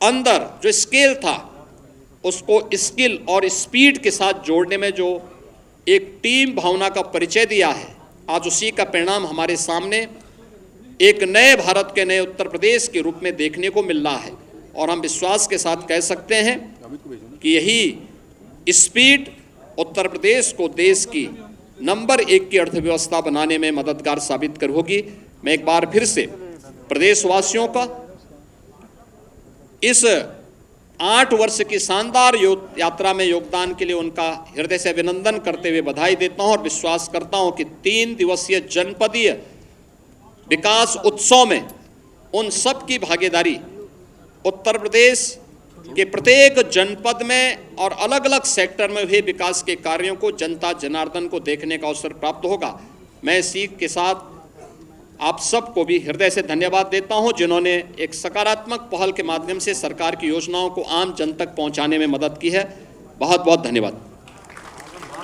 अंदर जो स्केल था उसको स्किल और स्पीड के साथ जोड़ने में जो एक टीम भावना का परिचय दिया है, आज उसी का परिणाम हमारे सामने एक नए भारत के, नए उत्तर प्रदेश के रूप में देखने को मिल रहा है। और हम विश्वास के साथ कह सकते हैं कि यही स्पीड उत्तर प्रदेश को देश की नंबर 1 की अर्थव्यवस्था बनाने में मददगार साबित कर होगी। मैं एक बार फिर से प्रदेशवासियों का इस 8 वर्ष की शानदार यात्रा में योगदान के लिए उनका हृदय से अभिनंदन करते हुए बधाई देता हूं और विश्वास करता हूं कि 3 दिवसीय जनपदीय विकास उत्सव में उन सब की भागीदारी उत्तर प्रदेश के प्रत्येक जनपद में और अलग अलग सेक्टर में हुए विकास के कार्यों को जनता जनार्दन को देखने का अवसर प्राप्त होगा। मैं इसी के साथ आप सबको भी हृदय से धन्यवाद देता हूं जिन्होंने एक सकारात्मक पहल के माध्यम से सरकार की योजनाओं को आम जन तक पहुंचाने में मदद की है। बहुत बहुत धन्यवाद।